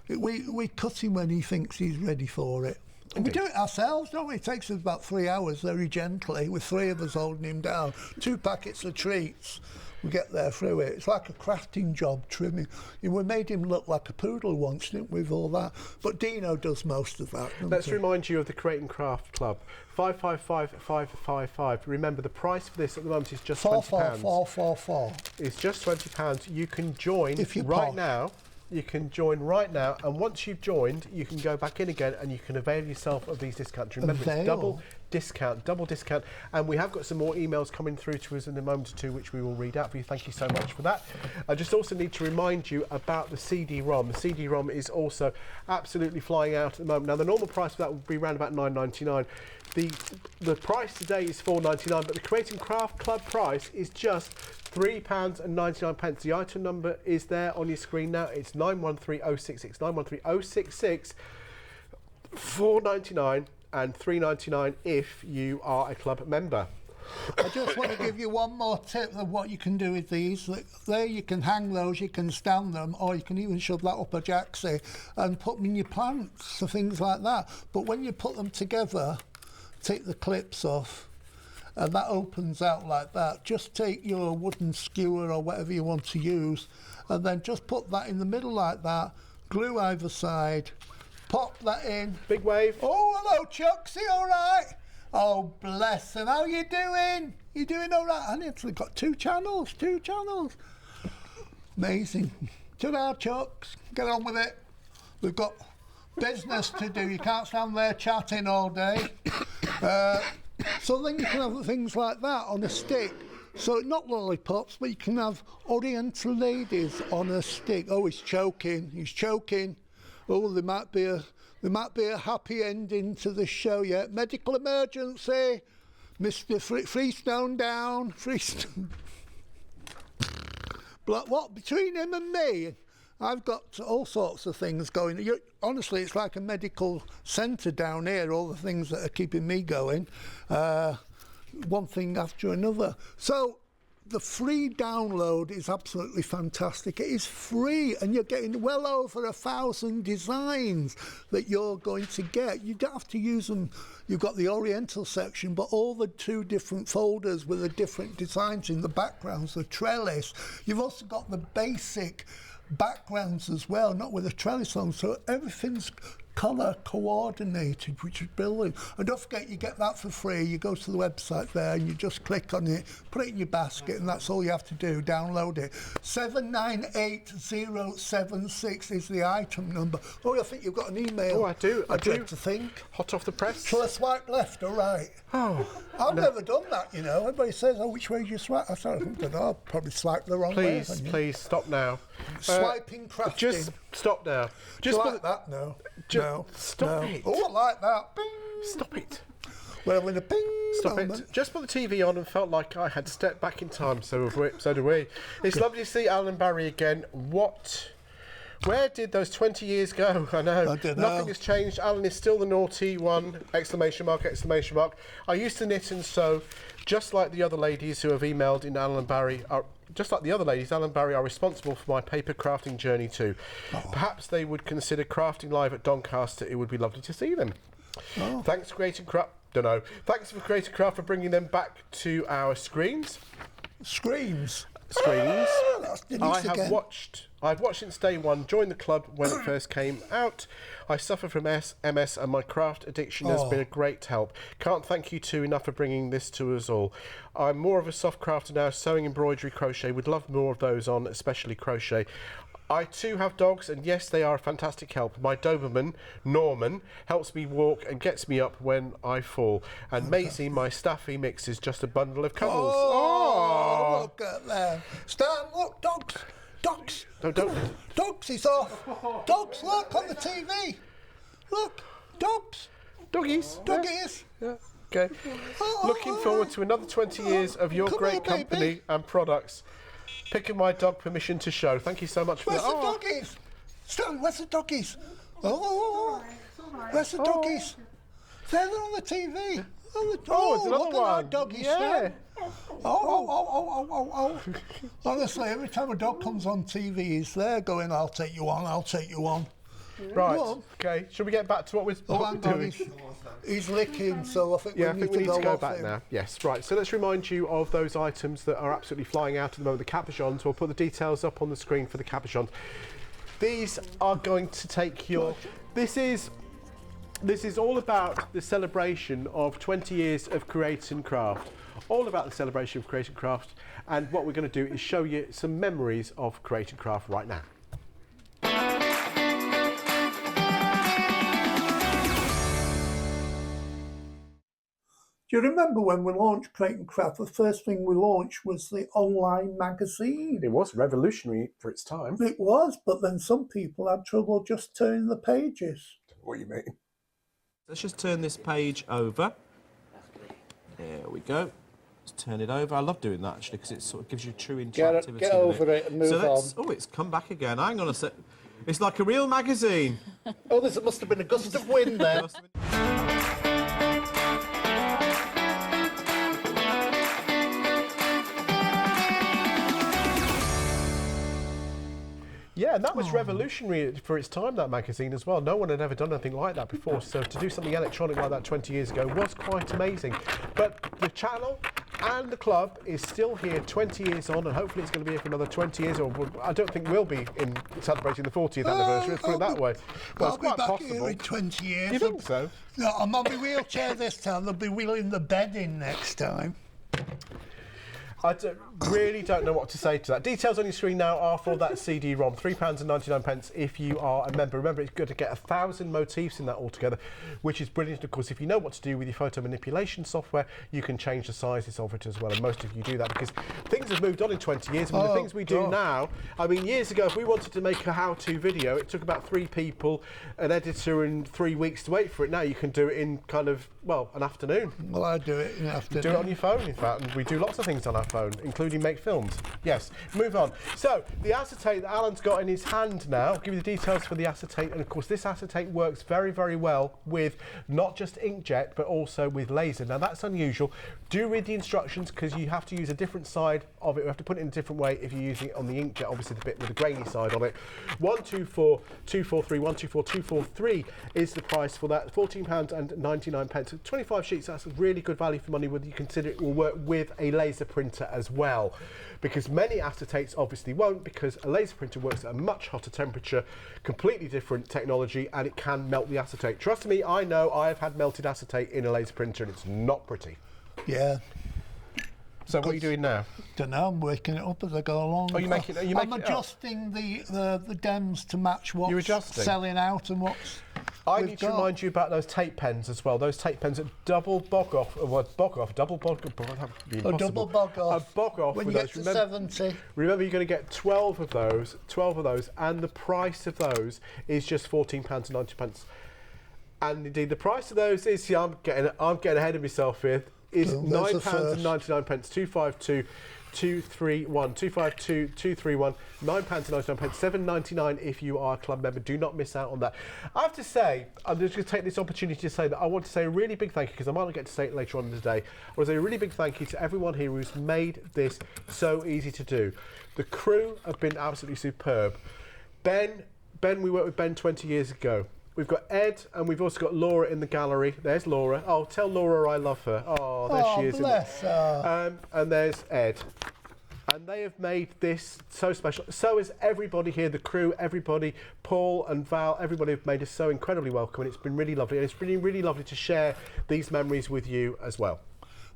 Speaker 2: We cut him when he thinks he's ready for it. And we do it ourselves, don't we? It takes us about 3 hours very gently, with 3 of us holding him down. 2 packets of treats. We get there through it. It's like a crafting job, trimming. We made him look like a poodle once, didn't we, with all that? But Dino does most of that.
Speaker 1: Let's remind you of the Create and Craft Club. 555-555. Remember, the price for this at the moment is just £20.
Speaker 2: 444.
Speaker 1: It's just £20. You can join now. You can join right now, and once you've joined, you can go back in again and you can avail yourself of these discounts. Remember, it's double discount, and we have got some more emails coming through to us in a moment or two, which we will read out for you. Thank you so much for that. I just also need to remind you about the CD-ROM. The CD-ROM is also absolutely flying out at the moment. Now, the normal price for that would be around about £9.99. The price today is £4.99, but the Create and Craft Club price is just £3.99. The item number is there on your screen now. It's 913066. 913066. £4.99 and £3.99 if you are a club member.
Speaker 2: I just want to give you one more tip of what you can do with these. There you can hang those, you can stand them, or you can even shove that up a jacksie and put them in your plants or things like that. But when you put them together, take the clips off, and that opens out like that. Just take your wooden skewer or whatever you want to use, and then just put that in the middle like that, glue either side, pop that in.
Speaker 1: Big wave.
Speaker 2: Oh, hello, Chucksy, all right? Oh, bless him. How you doing? You doing all right? And it's got 2 channels. Amazing. Ta-da, Chucks. Get on with it. We've got business to do. You can't stand there chatting all day. So then you can have things like that on a stick. So not lollipops, but you can have Oriental ladies on a stick. Oh, he's choking. Oh, there might be a happy ending to the show yet. Medical emergency. Mr. Freestone down. Freestone. But what, between him and me, I've got all sorts of things going. Honestly, it's like a medical centre down here, all the things that are keeping me going. One thing after another. So the free download is absolutely fantastic. It is free, and you're getting well over 1,000 designs that you're going to get. You don't have to use them. You've got the Oriental section, but all the 2 different folders with the different designs in the backgrounds, the trellis. You've also got the basic backgrounds as well, not with a trellis on, so everything's colour coordinated, which is brilliant. And don't forget, you get that for free. You go to the website there and you just click on it, put it in your basket, and that's all you have to do, download it. 798076 is the item number. Oh, I think you've got an email.
Speaker 1: Oh, I do.
Speaker 2: I dread to think.
Speaker 1: Hot off the press.
Speaker 2: Shall I swipe left or right?
Speaker 1: Oh,
Speaker 2: I've never done that, you know. Everybody says, oh, which way do you swipe? I don't know. I'll probably swipe the wrong way.
Speaker 1: Please, stop now.
Speaker 2: Swiping crafting.
Speaker 1: Just stop now. Just
Speaker 2: like that? No. No.
Speaker 1: Stop it.
Speaker 2: Oh, I like that. Bing.
Speaker 1: Stop it.
Speaker 2: Well, in a ping.
Speaker 1: Stop
Speaker 2: moment.
Speaker 1: it. Just put the TV on and felt like I had stepped back in time. So do we. It's lovely to see Alan Barry again. Where did those 20 years go? I know.
Speaker 2: I don't know.
Speaker 1: Nothing has changed. Alan is still the naughty one. Exclamation mark, exclamation mark. I used to knit and sew, just like the other ladies who have emailed in Alan Barry. Just like the other ladies, Alan Barry are responsible for my paper crafting journey too. Oh. Perhaps they would consider crafting live at Doncaster. It would be lovely to see them. Oh. Thanks, Creative Craft. Don't know. Thanks for Creative Craft for bringing them back to our screens.
Speaker 2: Screens.
Speaker 1: That's I've watched since day one, joined the club when it first came out. I suffer from MS and my craft addiction has been a great help. Can't thank you two enough for bringing this to us all. I'm more of a soft crafter now, sewing, embroidery, crochet. Would love more of those on, especially crochet. I too have dogs, and yes, they are a fantastic help. My Doberman, Norman, helps me walk and gets me up when I fall. And Maisie, my Staffy mix, is just a bundle of cuddles.
Speaker 2: Oh, look at that. Stan, look, dogs. Dogs.
Speaker 1: No, don't.
Speaker 2: Dogs is off. Dogs, look on the TV. Look, dogs.
Speaker 1: Doggies.
Speaker 2: Doggies.
Speaker 1: Yeah. Okay. Looking forward to another 20 years of your great company and products. Picking my dog permission to show. Thank you so much for that.
Speaker 2: Where's the doggies? Stan, where's the doggies? Where's the doggies? They're on the TV.
Speaker 1: It's another one.
Speaker 2: Doggies,
Speaker 1: yeah.
Speaker 2: Oh. Honestly, every time a dog comes on TV, he's there going, I'll take you on, I'll take you on.
Speaker 1: Right, okay. Should we get back to what we're doing?
Speaker 2: He's licking, so I think we need to go back
Speaker 1: now. Yes, right. So let's remind you of those items that are absolutely flying out at the moment, the cabochons. We'll put the details up on the screen for the cabochons. These are going to take your... This is all about the celebration of 20 years of Create and Craft. All about the celebration of Create and Craft. And what we're going to do is show you some memories of Create and Craft right now.
Speaker 2: Do you remember when we launched Create and Craft, the first thing we launched was the online magazine?
Speaker 1: It was revolutionary for its time.
Speaker 2: It was, but then some people had trouble just turning the pages.
Speaker 1: What do you mean?
Speaker 4: Let's just turn this page over. There we go. Let's turn it over. I love doing that actually because it sort of gives you true interactivity.
Speaker 2: Get over it and move on.
Speaker 4: Oh, it's come back again. Hang on a sec. It's like a real magazine.
Speaker 2: Oh, there must have been a gust of wind there.
Speaker 1: Yeah, and that was revolutionary for its time, that magazine as well. No one had ever done anything like that before, so to do something electronic like that 20 years ago was quite amazing. But the channel and the club is still here 20 years on, and hopefully it's going to be here for another 20 years, or I don't think we'll be in celebrating the 40th anniversary, let's put it that way. Well,
Speaker 2: I'll
Speaker 1: it's quite
Speaker 2: be back
Speaker 1: possible.
Speaker 2: here in 20 years.
Speaker 1: You think so?
Speaker 2: No, I'm on my wheelchair this time. They'll be wheeling the bed in next time.
Speaker 1: I really don't know what to say to that. Details on your screen now are for that CD-ROM, £3.99 if you are a member. Remember, it's good to get 1,000 motifs in that altogether, which is brilliant. Of course, if you know what to do with your photo manipulation software, you can change the sizes of it as well, and most of you do that because things have moved on in 20 years. I mean, the things we do now, I mean, years ago, if we wanted to make a how-to video, it took about 3 people, an editor, and 3 weeks to wait for it. Now you can do it in kind of, well, an afternoon.
Speaker 2: Well, I do it in an afternoon.
Speaker 1: Do it on your phone, in fact, and we do lots of things on our phone, including make films. Yes, move on. So, the acetate that Alan's got in his hand now, I'll give you the details for the acetate, and of course this acetate works very, very well with not just inkjet, but also with laser. Now that's unusual. Do read the instructions because you have to use a different side of it. You have to put it in a different way if you're using it on the inkjet, obviously the bit with the grainy side on it. 124243, 124243 is the price for that. £14.99. 25 sheets, that's a really good value for money whether you consider it will work with a laser printer printer as well, because many acetates obviously won't, because a laser printer works at a much hotter temperature, completely different technology, and it can melt the acetate. Trust me, I know, I have had melted acetate in a laser printer and it's not pretty.
Speaker 2: Yeah.
Speaker 1: So what are you doing now?
Speaker 2: Don't know, I'm working it up as I go along.
Speaker 1: Oh, you making? Are you
Speaker 2: I'm
Speaker 1: making
Speaker 2: adjusting the dems to match what's
Speaker 1: You're adjusting?
Speaker 2: selling out and what's
Speaker 1: I
Speaker 2: we've
Speaker 1: need to
Speaker 2: got.
Speaker 1: remind you about those tape pens as well. Those tape pens are double bog off. Double bog off.
Speaker 2: A double bog off.
Speaker 1: A bog off
Speaker 2: When
Speaker 1: with
Speaker 2: you
Speaker 1: those.
Speaker 2: get to 70.
Speaker 1: Remember, you're going to get 12 of those, and the price of those is just £14.90. And indeed, the price of those is, see, I'm getting ahead of myself here, is £9.99. 252 231 252 231 £9.99, £7.99 if you are a club member. Do not miss out on that. I have to say, I'm just going to take this opportunity to say that I want to say a really big thank you, because I might not get to say it later on in the day. I want to say a really big thank you to everyone here who's made this so easy to do. The crew have been absolutely superb. Ben, we worked with Ben 20 years ago. We've got Ed, and we've also got Laura in the gallery. There's Laura. Oh, tell Laura I love her. Oh, there she is.
Speaker 2: Bless her.
Speaker 1: And there's Ed. And they have made this so special. So is everybody here, the crew, everybody, Paul and Val, everybody have made us so incredibly welcome, and it's been really lovely. And it's been really lovely to share these memories with you as well.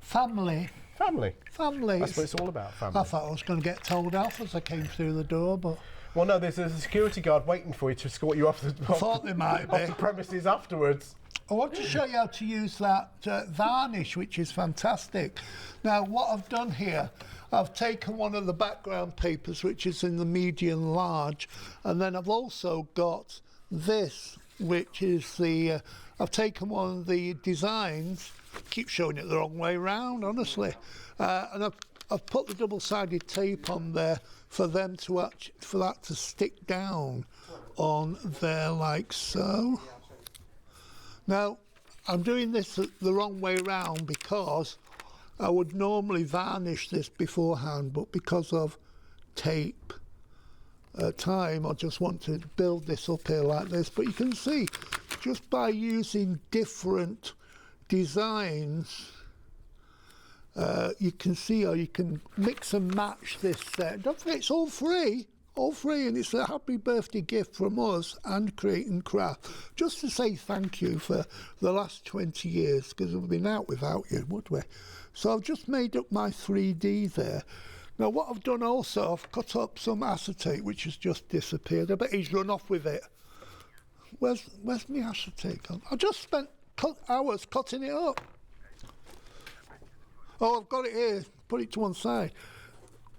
Speaker 2: Family.
Speaker 1: Family.
Speaker 2: Family.
Speaker 1: That's what it's all about, family.
Speaker 2: I thought I was going to get told off as I came through the door, but
Speaker 1: Well, no, there's a security guard waiting for you to escort you off the,
Speaker 2: I thought there might
Speaker 1: off
Speaker 2: be.
Speaker 1: the premises afterwards.
Speaker 2: I want to show you how to use that varnish, which is fantastic. Now, what I've done here, I've taken one of the background papers, which is in the medium large, and then I've also got this, which is the, I've taken one of the designs, keep showing it the wrong way round, honestly, and I've put the double-sided tape on there for them to for that to stick down on there like so. Now, I'm doing this the wrong way round because I would normally varnish this beforehand, but because of tape time, I just want to build this up here like this. But you can see, just by using different designs, you can see how you can mix and match this set. Don't forget, it's all free, and it's a happy birthday gift from us and Create and Craft, just to say thank you for the last 20 years, because we've been out without you, would we? So I've just made up my 3D there. Now what I've done also, I've cut up some acetate, which has just disappeared. I bet he's run off with it. Where's my acetate gone? I just spent hours cutting it up. Oh, I've got it here. Put it to one side.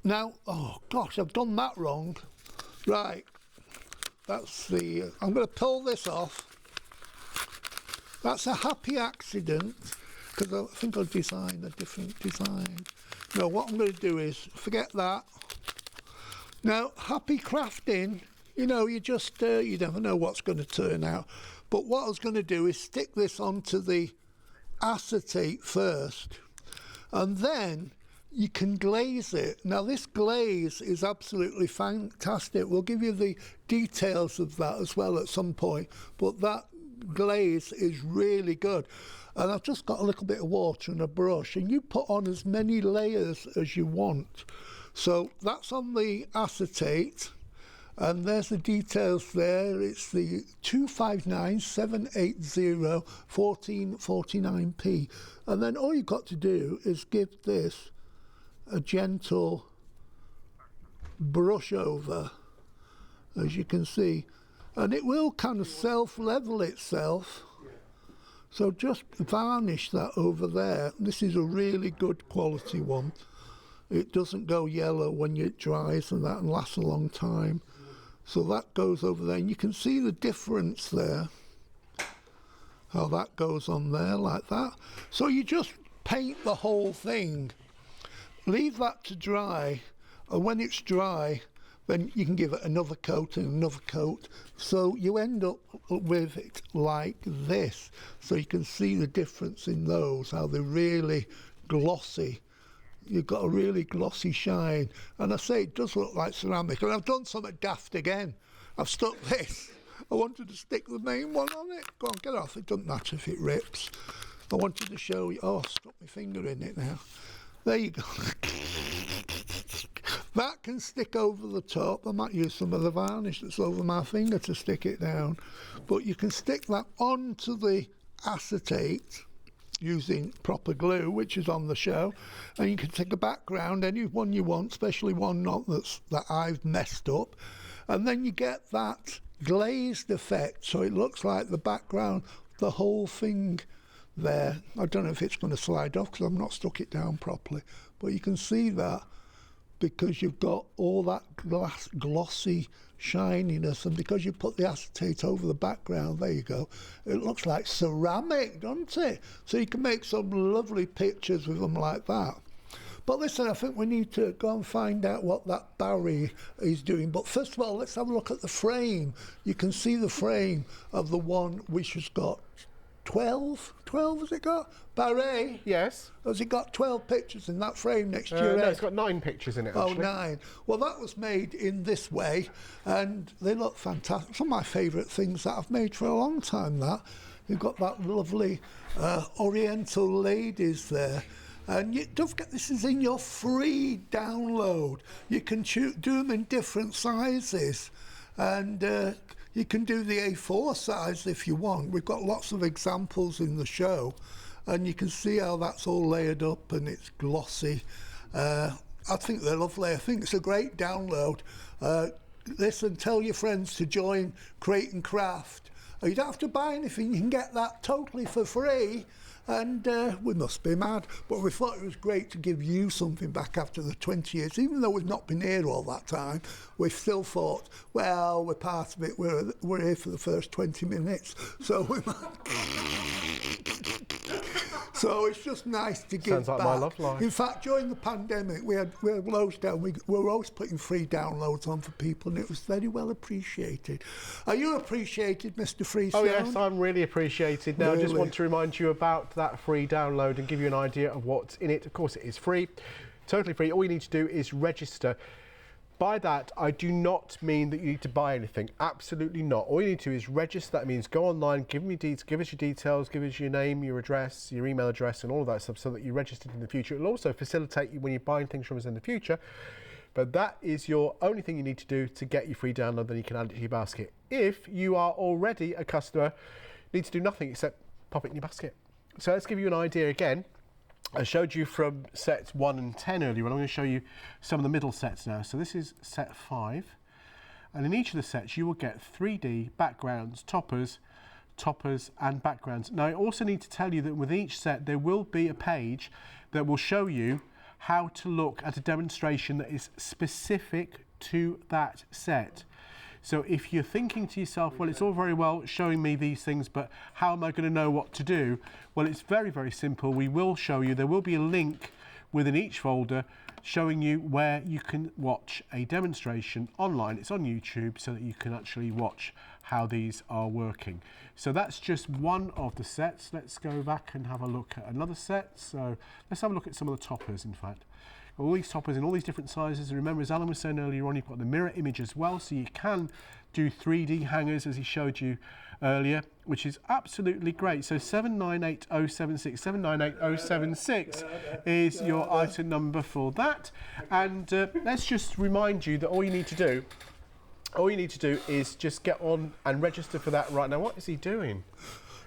Speaker 2: Now, oh gosh, I've done that wrong. Right, that's the, I'm going to pull this off. That's a happy accident, because I think I'll design a different design. No, what I'm going to do is, forget that. Now, happy crafting, you know, you just, you never know what's going to turn out. But what I was going to do is stick this onto the acetate first, and then you can glaze it. Now this glaze is absolutely fantastic. We'll give you the details of that as well at some point, but that glaze is really good. And I've just got a little bit of water and a brush, and you put on as many layers as you want. So that's on the acetate, and there's the details there. It's the 259780 1449p. And then all you've got to do is give this a gentle brush over, as you can see, and it will kind of self-level itself. So just varnish that over there. This is a really good quality one. It doesn't go yellow when it dries and that, and lasts a long time. So that goes over there, and you can see the difference there, how that goes on there like that. So you just paint the whole thing. Leave that to dry, and when it's dry, then you can give it another coat and another coat. So you end up with it like this. So you can see the difference in those, how they're really glossy. You've got a really glossy shine. And I say it does look like ceramic. And I've done something daft again. I've stuck this. I wanted to stick the main one on it. Go on, get off. It doesn't matter if it rips. I wanted to show you. Oh, I stuck my finger in it now. There you go. That can stick over the top. I might use some of the varnish that's over my finger to stick it down. But you can stick that onto the acetate using proper glue, which is on the show, and you can take a background, any one you want, especially one that I've messed up, and then you get that glazed effect, so it looks like the background, the whole thing there. I don't know if it's going to slide off because I've not stuck it down properly, but you can see that because you've got all that glossy shininess, and because you put the acetate over the background, there you go, it looks like ceramic, doesn't it? So you can make some lovely pictures with them like that. But listen, I think we need to go and find out what that Barry is doing. But first of all, let's have a look at the frame. You can see the frame of the one which has got 12 has it got? Barry?
Speaker 1: Yes.
Speaker 2: Has it got 12 pictures in that frame next to your
Speaker 1: No,
Speaker 2: head?
Speaker 1: it's got 9 pictures in it,
Speaker 2: Oh,
Speaker 1: actually.
Speaker 2: 9. Well, that was made in this way, and they look fantastic. Some of my favourite things that I've made for a long time, that. You've got that lovely Oriental ladies there. And don't forget, this is in your free download. You can do them in different sizes. And you can do the A4 size if you want. We've got lots of examples in the show. And you can see how that's all layered up and it's glossy. I think they're lovely. I think it's a great download. Listen, tell your friends to join Create and Craft. You don't have to buy anything. You can get that totally for free. And we must be mad, but we thought it was great to give you something back after the 20 years. Even though we've not been here all that time, we still thought, well, we're part of it. We're here for the first 20 minutes, so we So it's just nice to give
Speaker 1: Sounds like
Speaker 2: back.
Speaker 1: my love life.
Speaker 2: In fact, during the pandemic, we had loads down. We were always putting free downloads on for people, and it was very well appreciated. Are you appreciated, Mr. Freestone?
Speaker 1: Oh yes, I'm really appreciated. Now I just
Speaker 2: Really?
Speaker 1: want to remind you about that free download and give you an idea of what's in it. Of course it is free, totally free. All you need to do is register. By that, I do not mean that you need to buy anything. Absolutely not. All you need to do is register. That means go online, give us your details, give us your name, your address, your email address, and all of that stuff, so that you're registered in the future. It'll also facilitate you when you're buying things from us in the future. But that is your only thing you need to do to get your free download. Then you can add it to your basket. If you are already a customer, you need to do nothing except pop it in your basket. So let's give you an idea again. I showed you from sets 1 and 10 earlier, and I'm going to show you some of the middle sets now. So this is set 5, and in each of the sets you will get 3D backgrounds, toppers and backgrounds. Now I also need to tell you that with each set there will be a page that will show you how to look at a demonstration that is specific to that set. So if you're thinking to yourself, well, it's all very well showing me these things, but how am I going to know what to do? Well, it's very, very simple. We will show you. There will be a link within each folder showing you where you can watch a demonstration online. It's on YouTube, so that you can actually watch how these are working. So that's just one of the sets. Let's go back and have a look at another set. So let's have a look at some of the toppers, in fact. All these toppers in all these different sizes. And remember, as Alan was saying earlier on, you've got the mirror image as well, so you can do 3D hangers, as he showed you earlier, which is absolutely great. So 798076, 798076 is your item number for that. And let's just remind you that all you need to do is just get on and register for that right now. What is he doing?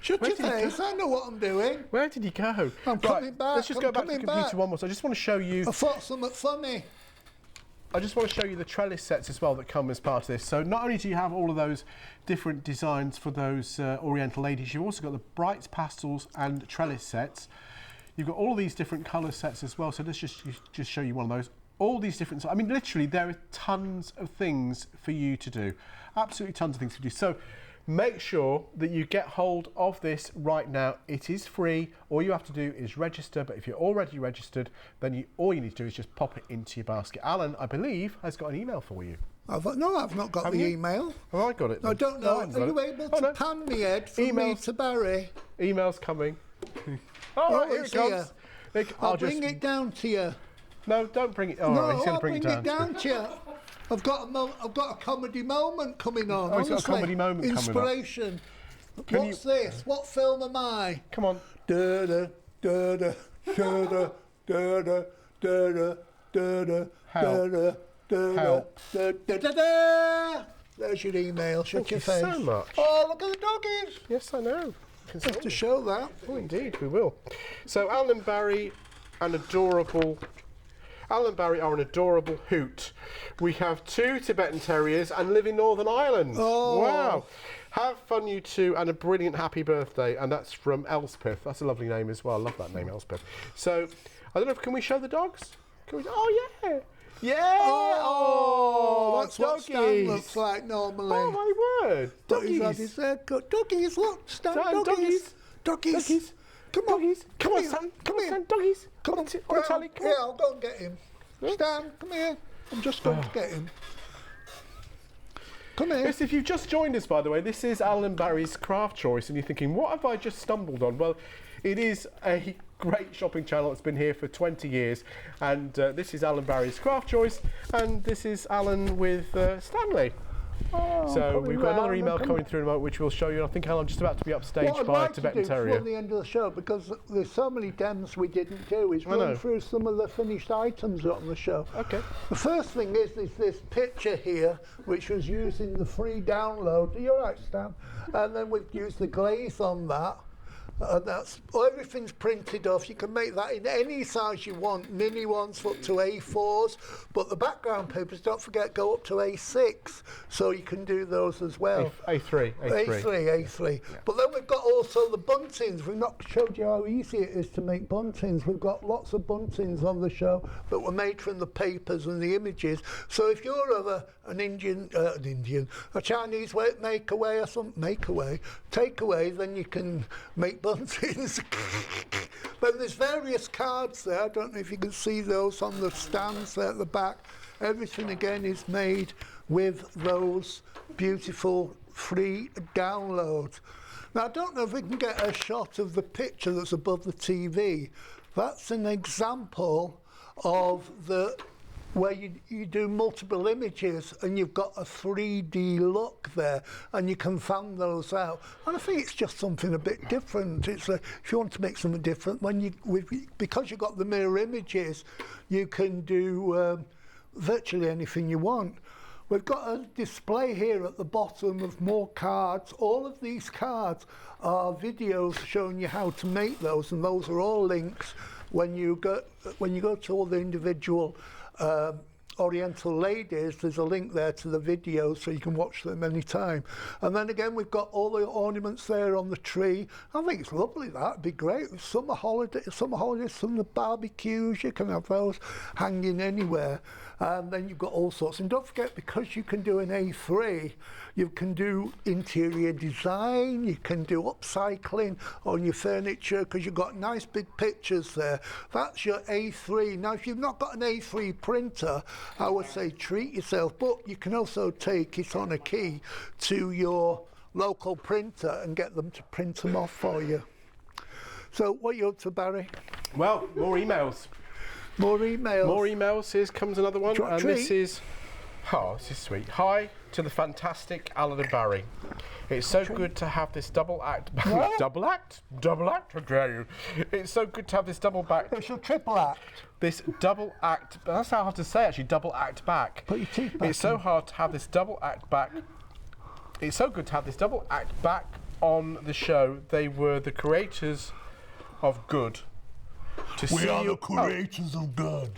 Speaker 2: Shut your face, I know what I'm doing.
Speaker 1: Where did he go?
Speaker 2: I'm coming back.
Speaker 1: Let's just go back to the computer one more. So I just want to show you.
Speaker 2: I thought something funny.
Speaker 1: I just want to show you the trellis sets as well that come as part of this. So not only do you have all of those different designs for those Oriental ladies, you've also got the brights, pastels and trellis sets. You've got all these different colour sets as well. So let's just show you one of those. All these different, I mean, literally there are tons of things for you to do. Absolutely tons of things to do. So make sure that you get hold of this right now. It is free. All you have to do is register, but if you're already registered, then all you need to do is just pop it into your basket. Alan, I believe, has got an email for you.
Speaker 2: No, I've not got the email.
Speaker 1: Oh, I got it.
Speaker 2: I don't know.
Speaker 1: No,
Speaker 2: Are you able to pan me, Ed, from me to Barry?
Speaker 1: Email's coming. All right, here it comes.
Speaker 2: I'll bring it down to you.
Speaker 1: No, don't bring it. All
Speaker 2: No,
Speaker 1: right, he's going
Speaker 2: I'll
Speaker 1: to bring it down
Speaker 2: to you. I've got a comedy moment coming on.
Speaker 1: Oh, he's got a comedy moment coming up.
Speaker 2: Inspiration. What's this? What film am I?
Speaker 1: Come on.
Speaker 2: Da da da da da da da There's your email. Shut
Speaker 1: Thank
Speaker 2: your
Speaker 1: you
Speaker 2: face.
Speaker 1: so much.
Speaker 2: Oh, look at the doggies.
Speaker 1: Yes, I know.
Speaker 2: Have to show that.
Speaker 1: Oh, indeed, we will. So, Alan and Barry are an adorable hoot. We have 2 Tibetan Terriers and live in Northern Ireland.
Speaker 2: Oh.
Speaker 1: Wow. Have fun, you two, and a brilliant happy birthday. And that's from Elspeth. That's a lovely name as well. I love that name, Elspeth. So, I don't know if can we show the dogs? Can we? Oh, yeah. Yeah! Oh,
Speaker 2: that's what Stan looks like normally.
Speaker 1: Oh, my word.
Speaker 2: But he's had
Speaker 1: Doggies.
Speaker 2: his haircut. Doggies, look, Stan,
Speaker 1: Stan,
Speaker 2: doggies.
Speaker 1: Doggies.
Speaker 2: Come on.
Speaker 1: Doggies. Come on,
Speaker 2: here.
Speaker 1: Stan.
Speaker 2: Come
Speaker 1: on,
Speaker 2: here.
Speaker 1: Stan. Doggies.
Speaker 2: Come on,
Speaker 1: on,
Speaker 2: Well,
Speaker 1: Tally. Come
Speaker 2: yeah,
Speaker 1: on.
Speaker 2: I'll go and get him. Stan, come here. I'm just going to get him. Come here.
Speaker 1: Yes, if you've just joined us, by the way, this is Alan and Barry's Craft Choice, and you're thinking, what have I just stumbled on? Well, it is a great shopping channel that's been here for 20 years, and this is Alan Barry's Craft Choice, and this is Alan with Stanley. So we've got another email coming through in a moment, which we'll show you. I think Alan's just about to be upstaged
Speaker 2: What I'd
Speaker 1: by
Speaker 2: like
Speaker 1: a Tibetan
Speaker 2: to do
Speaker 1: Terrier.
Speaker 2: before the end of the show, because there's so many dems we didn't do, is
Speaker 1: I know.
Speaker 2: run through some of the finished items on the show.
Speaker 1: Okay.
Speaker 2: The first thing is this picture here, which was used in the free download. Are you all right, Stan? And then we've used the glaze on that. That's everything's printed off. You can make that in any size you want, mini ones up to A4s, but the background papers, don't forget, go up to A6, so you can do those as well.
Speaker 1: A3.
Speaker 2: A3. But then we've got also the buntings. We've not showed you how easy it is to make buntings. We've got lots of buntings on the show that were made from the papers and the images. So if you're of a Chinese takeaway, then you can make buntings. Then there's various cards there. I don't know if you can see those on the stands there at the back. Everything again is made with those beautiful free downloads. Now I don't know if we can get a shot of the picture that's above the TV. That's an example of where you do multiple images and you've got a 3D look there, and you can fan those out. And I think it's just something a bit different. It's if you want to make something different, because you've got the mirror images, you can do virtually anything you want. We've got a display here at the bottom of more cards. All of these cards are videos showing you how to make those, and those are all links when you go to all the individual Oriental ladies. There's a link there to the videos, so you can watch them anytime. And then again, we've got all the ornaments there on the tree. I think it's lovely. That'd be great. Summer holidays, summer barbecues. You can have those hanging anywhere. And then you've got all sorts. And don't forget, because you can do an A3, you can do interior design, you can do upcycling on your furniture, because you've got nice big pictures there. That's your A3. Now, if you've not got an A3 printer, I would say treat yourself, but you can also take it on a key to your local printer and get them to print them off for you. So what are you up to, Barry?
Speaker 1: Well, more emails.
Speaker 2: More emails.
Speaker 1: More emails. Here comes another one.
Speaker 2: Do you want a
Speaker 1: And this
Speaker 2: treat?
Speaker 1: is, this is sweet. Hi to the fantastic Alan and Barry. It's so good to have this double act. Double act? Double act? How dare you? It's so good to have this double back.
Speaker 2: It's a triple act.
Speaker 1: This double act. That's how hard to say, actually. Double act back.
Speaker 2: Put your teeth back
Speaker 1: It's so
Speaker 2: in.
Speaker 1: hard to have this double act back. It's so good to have this double act back on the show. They were the creators of good.
Speaker 2: We are the creators of good.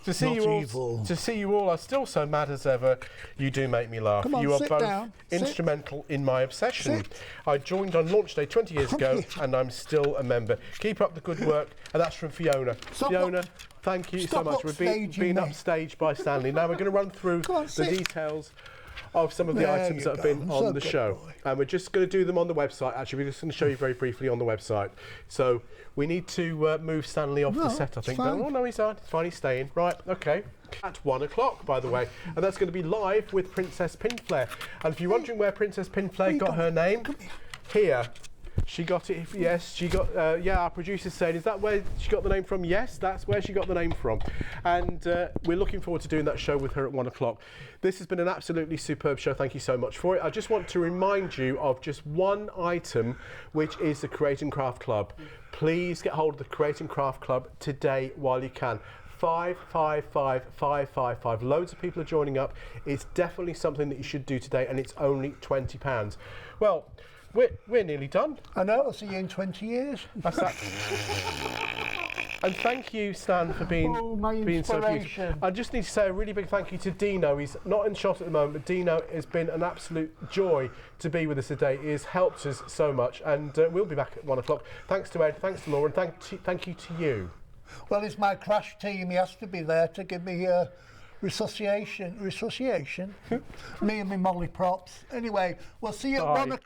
Speaker 1: To see
Speaker 2: Not
Speaker 1: you all,
Speaker 2: evil.
Speaker 1: to see you all are still so mad as ever. You do make me laugh.
Speaker 2: Come on,
Speaker 1: you are
Speaker 2: sit
Speaker 1: both
Speaker 2: down. Sit.
Speaker 1: instrumental in my obsession.
Speaker 2: Sit.
Speaker 1: I joined on launch day 20 years ago, and I'm still a member. Keep up the good work, and that's from Fiona.
Speaker 2: Stop
Speaker 1: Fiona,
Speaker 2: up-
Speaker 1: thank you so
Speaker 2: stop
Speaker 1: much. We've been
Speaker 2: upstaging me.
Speaker 1: upstaged by Stanley. Now we're going to run through
Speaker 2: Come on,
Speaker 1: the
Speaker 2: sit.
Speaker 1: details of some of the
Speaker 2: There
Speaker 1: items
Speaker 2: you
Speaker 1: that have
Speaker 2: go.
Speaker 1: been
Speaker 2: So
Speaker 1: on the
Speaker 2: good
Speaker 1: show.
Speaker 2: boy.
Speaker 1: And we're just going to do them on the website. Actually, we're just going to show you very briefly on the website. So we need to move Stanley off the
Speaker 2: No,
Speaker 1: set, I
Speaker 2: it's
Speaker 1: think.
Speaker 2: fine.
Speaker 1: Oh, no, he's not. It's fine, he's staying. Right, okay. At 1 o'clock, by the way. And that's going to be live with Princess Pinflare. And if you're wondering where Princess Pinflare got her name, here. She got it, yes, she got, our producer's saying, is that where she got the name from? Yes, that's where she got the name from. And we're looking forward to doing that show with her at 1 o'clock. This has been an absolutely superb show. Thank you so much for it. I just want to remind you of just one item, which is the Create and Craft Club. Please get hold of the Create and Craft Club today while you can. 555 Loads of people are joining up. It's definitely something that you should do today, and it's only £20. Well, we're nearly done.
Speaker 2: I know, I'll see you in 20 years.
Speaker 1: That's that. And thank you, Stan, for being so beautiful. I just need to say a really big thank you to Dino. He's not in shot at the moment, but Dino has been an absolute joy to be with us today. He has helped us so much, and we'll be back at 1 o'clock. Thanks to Ed, thanks to Laura, and thank you to you.
Speaker 2: Well, it's my crash team. He has to be there to give me resuscitation. Me and my Molly props. Anyway, we'll see you at 1 o'clock.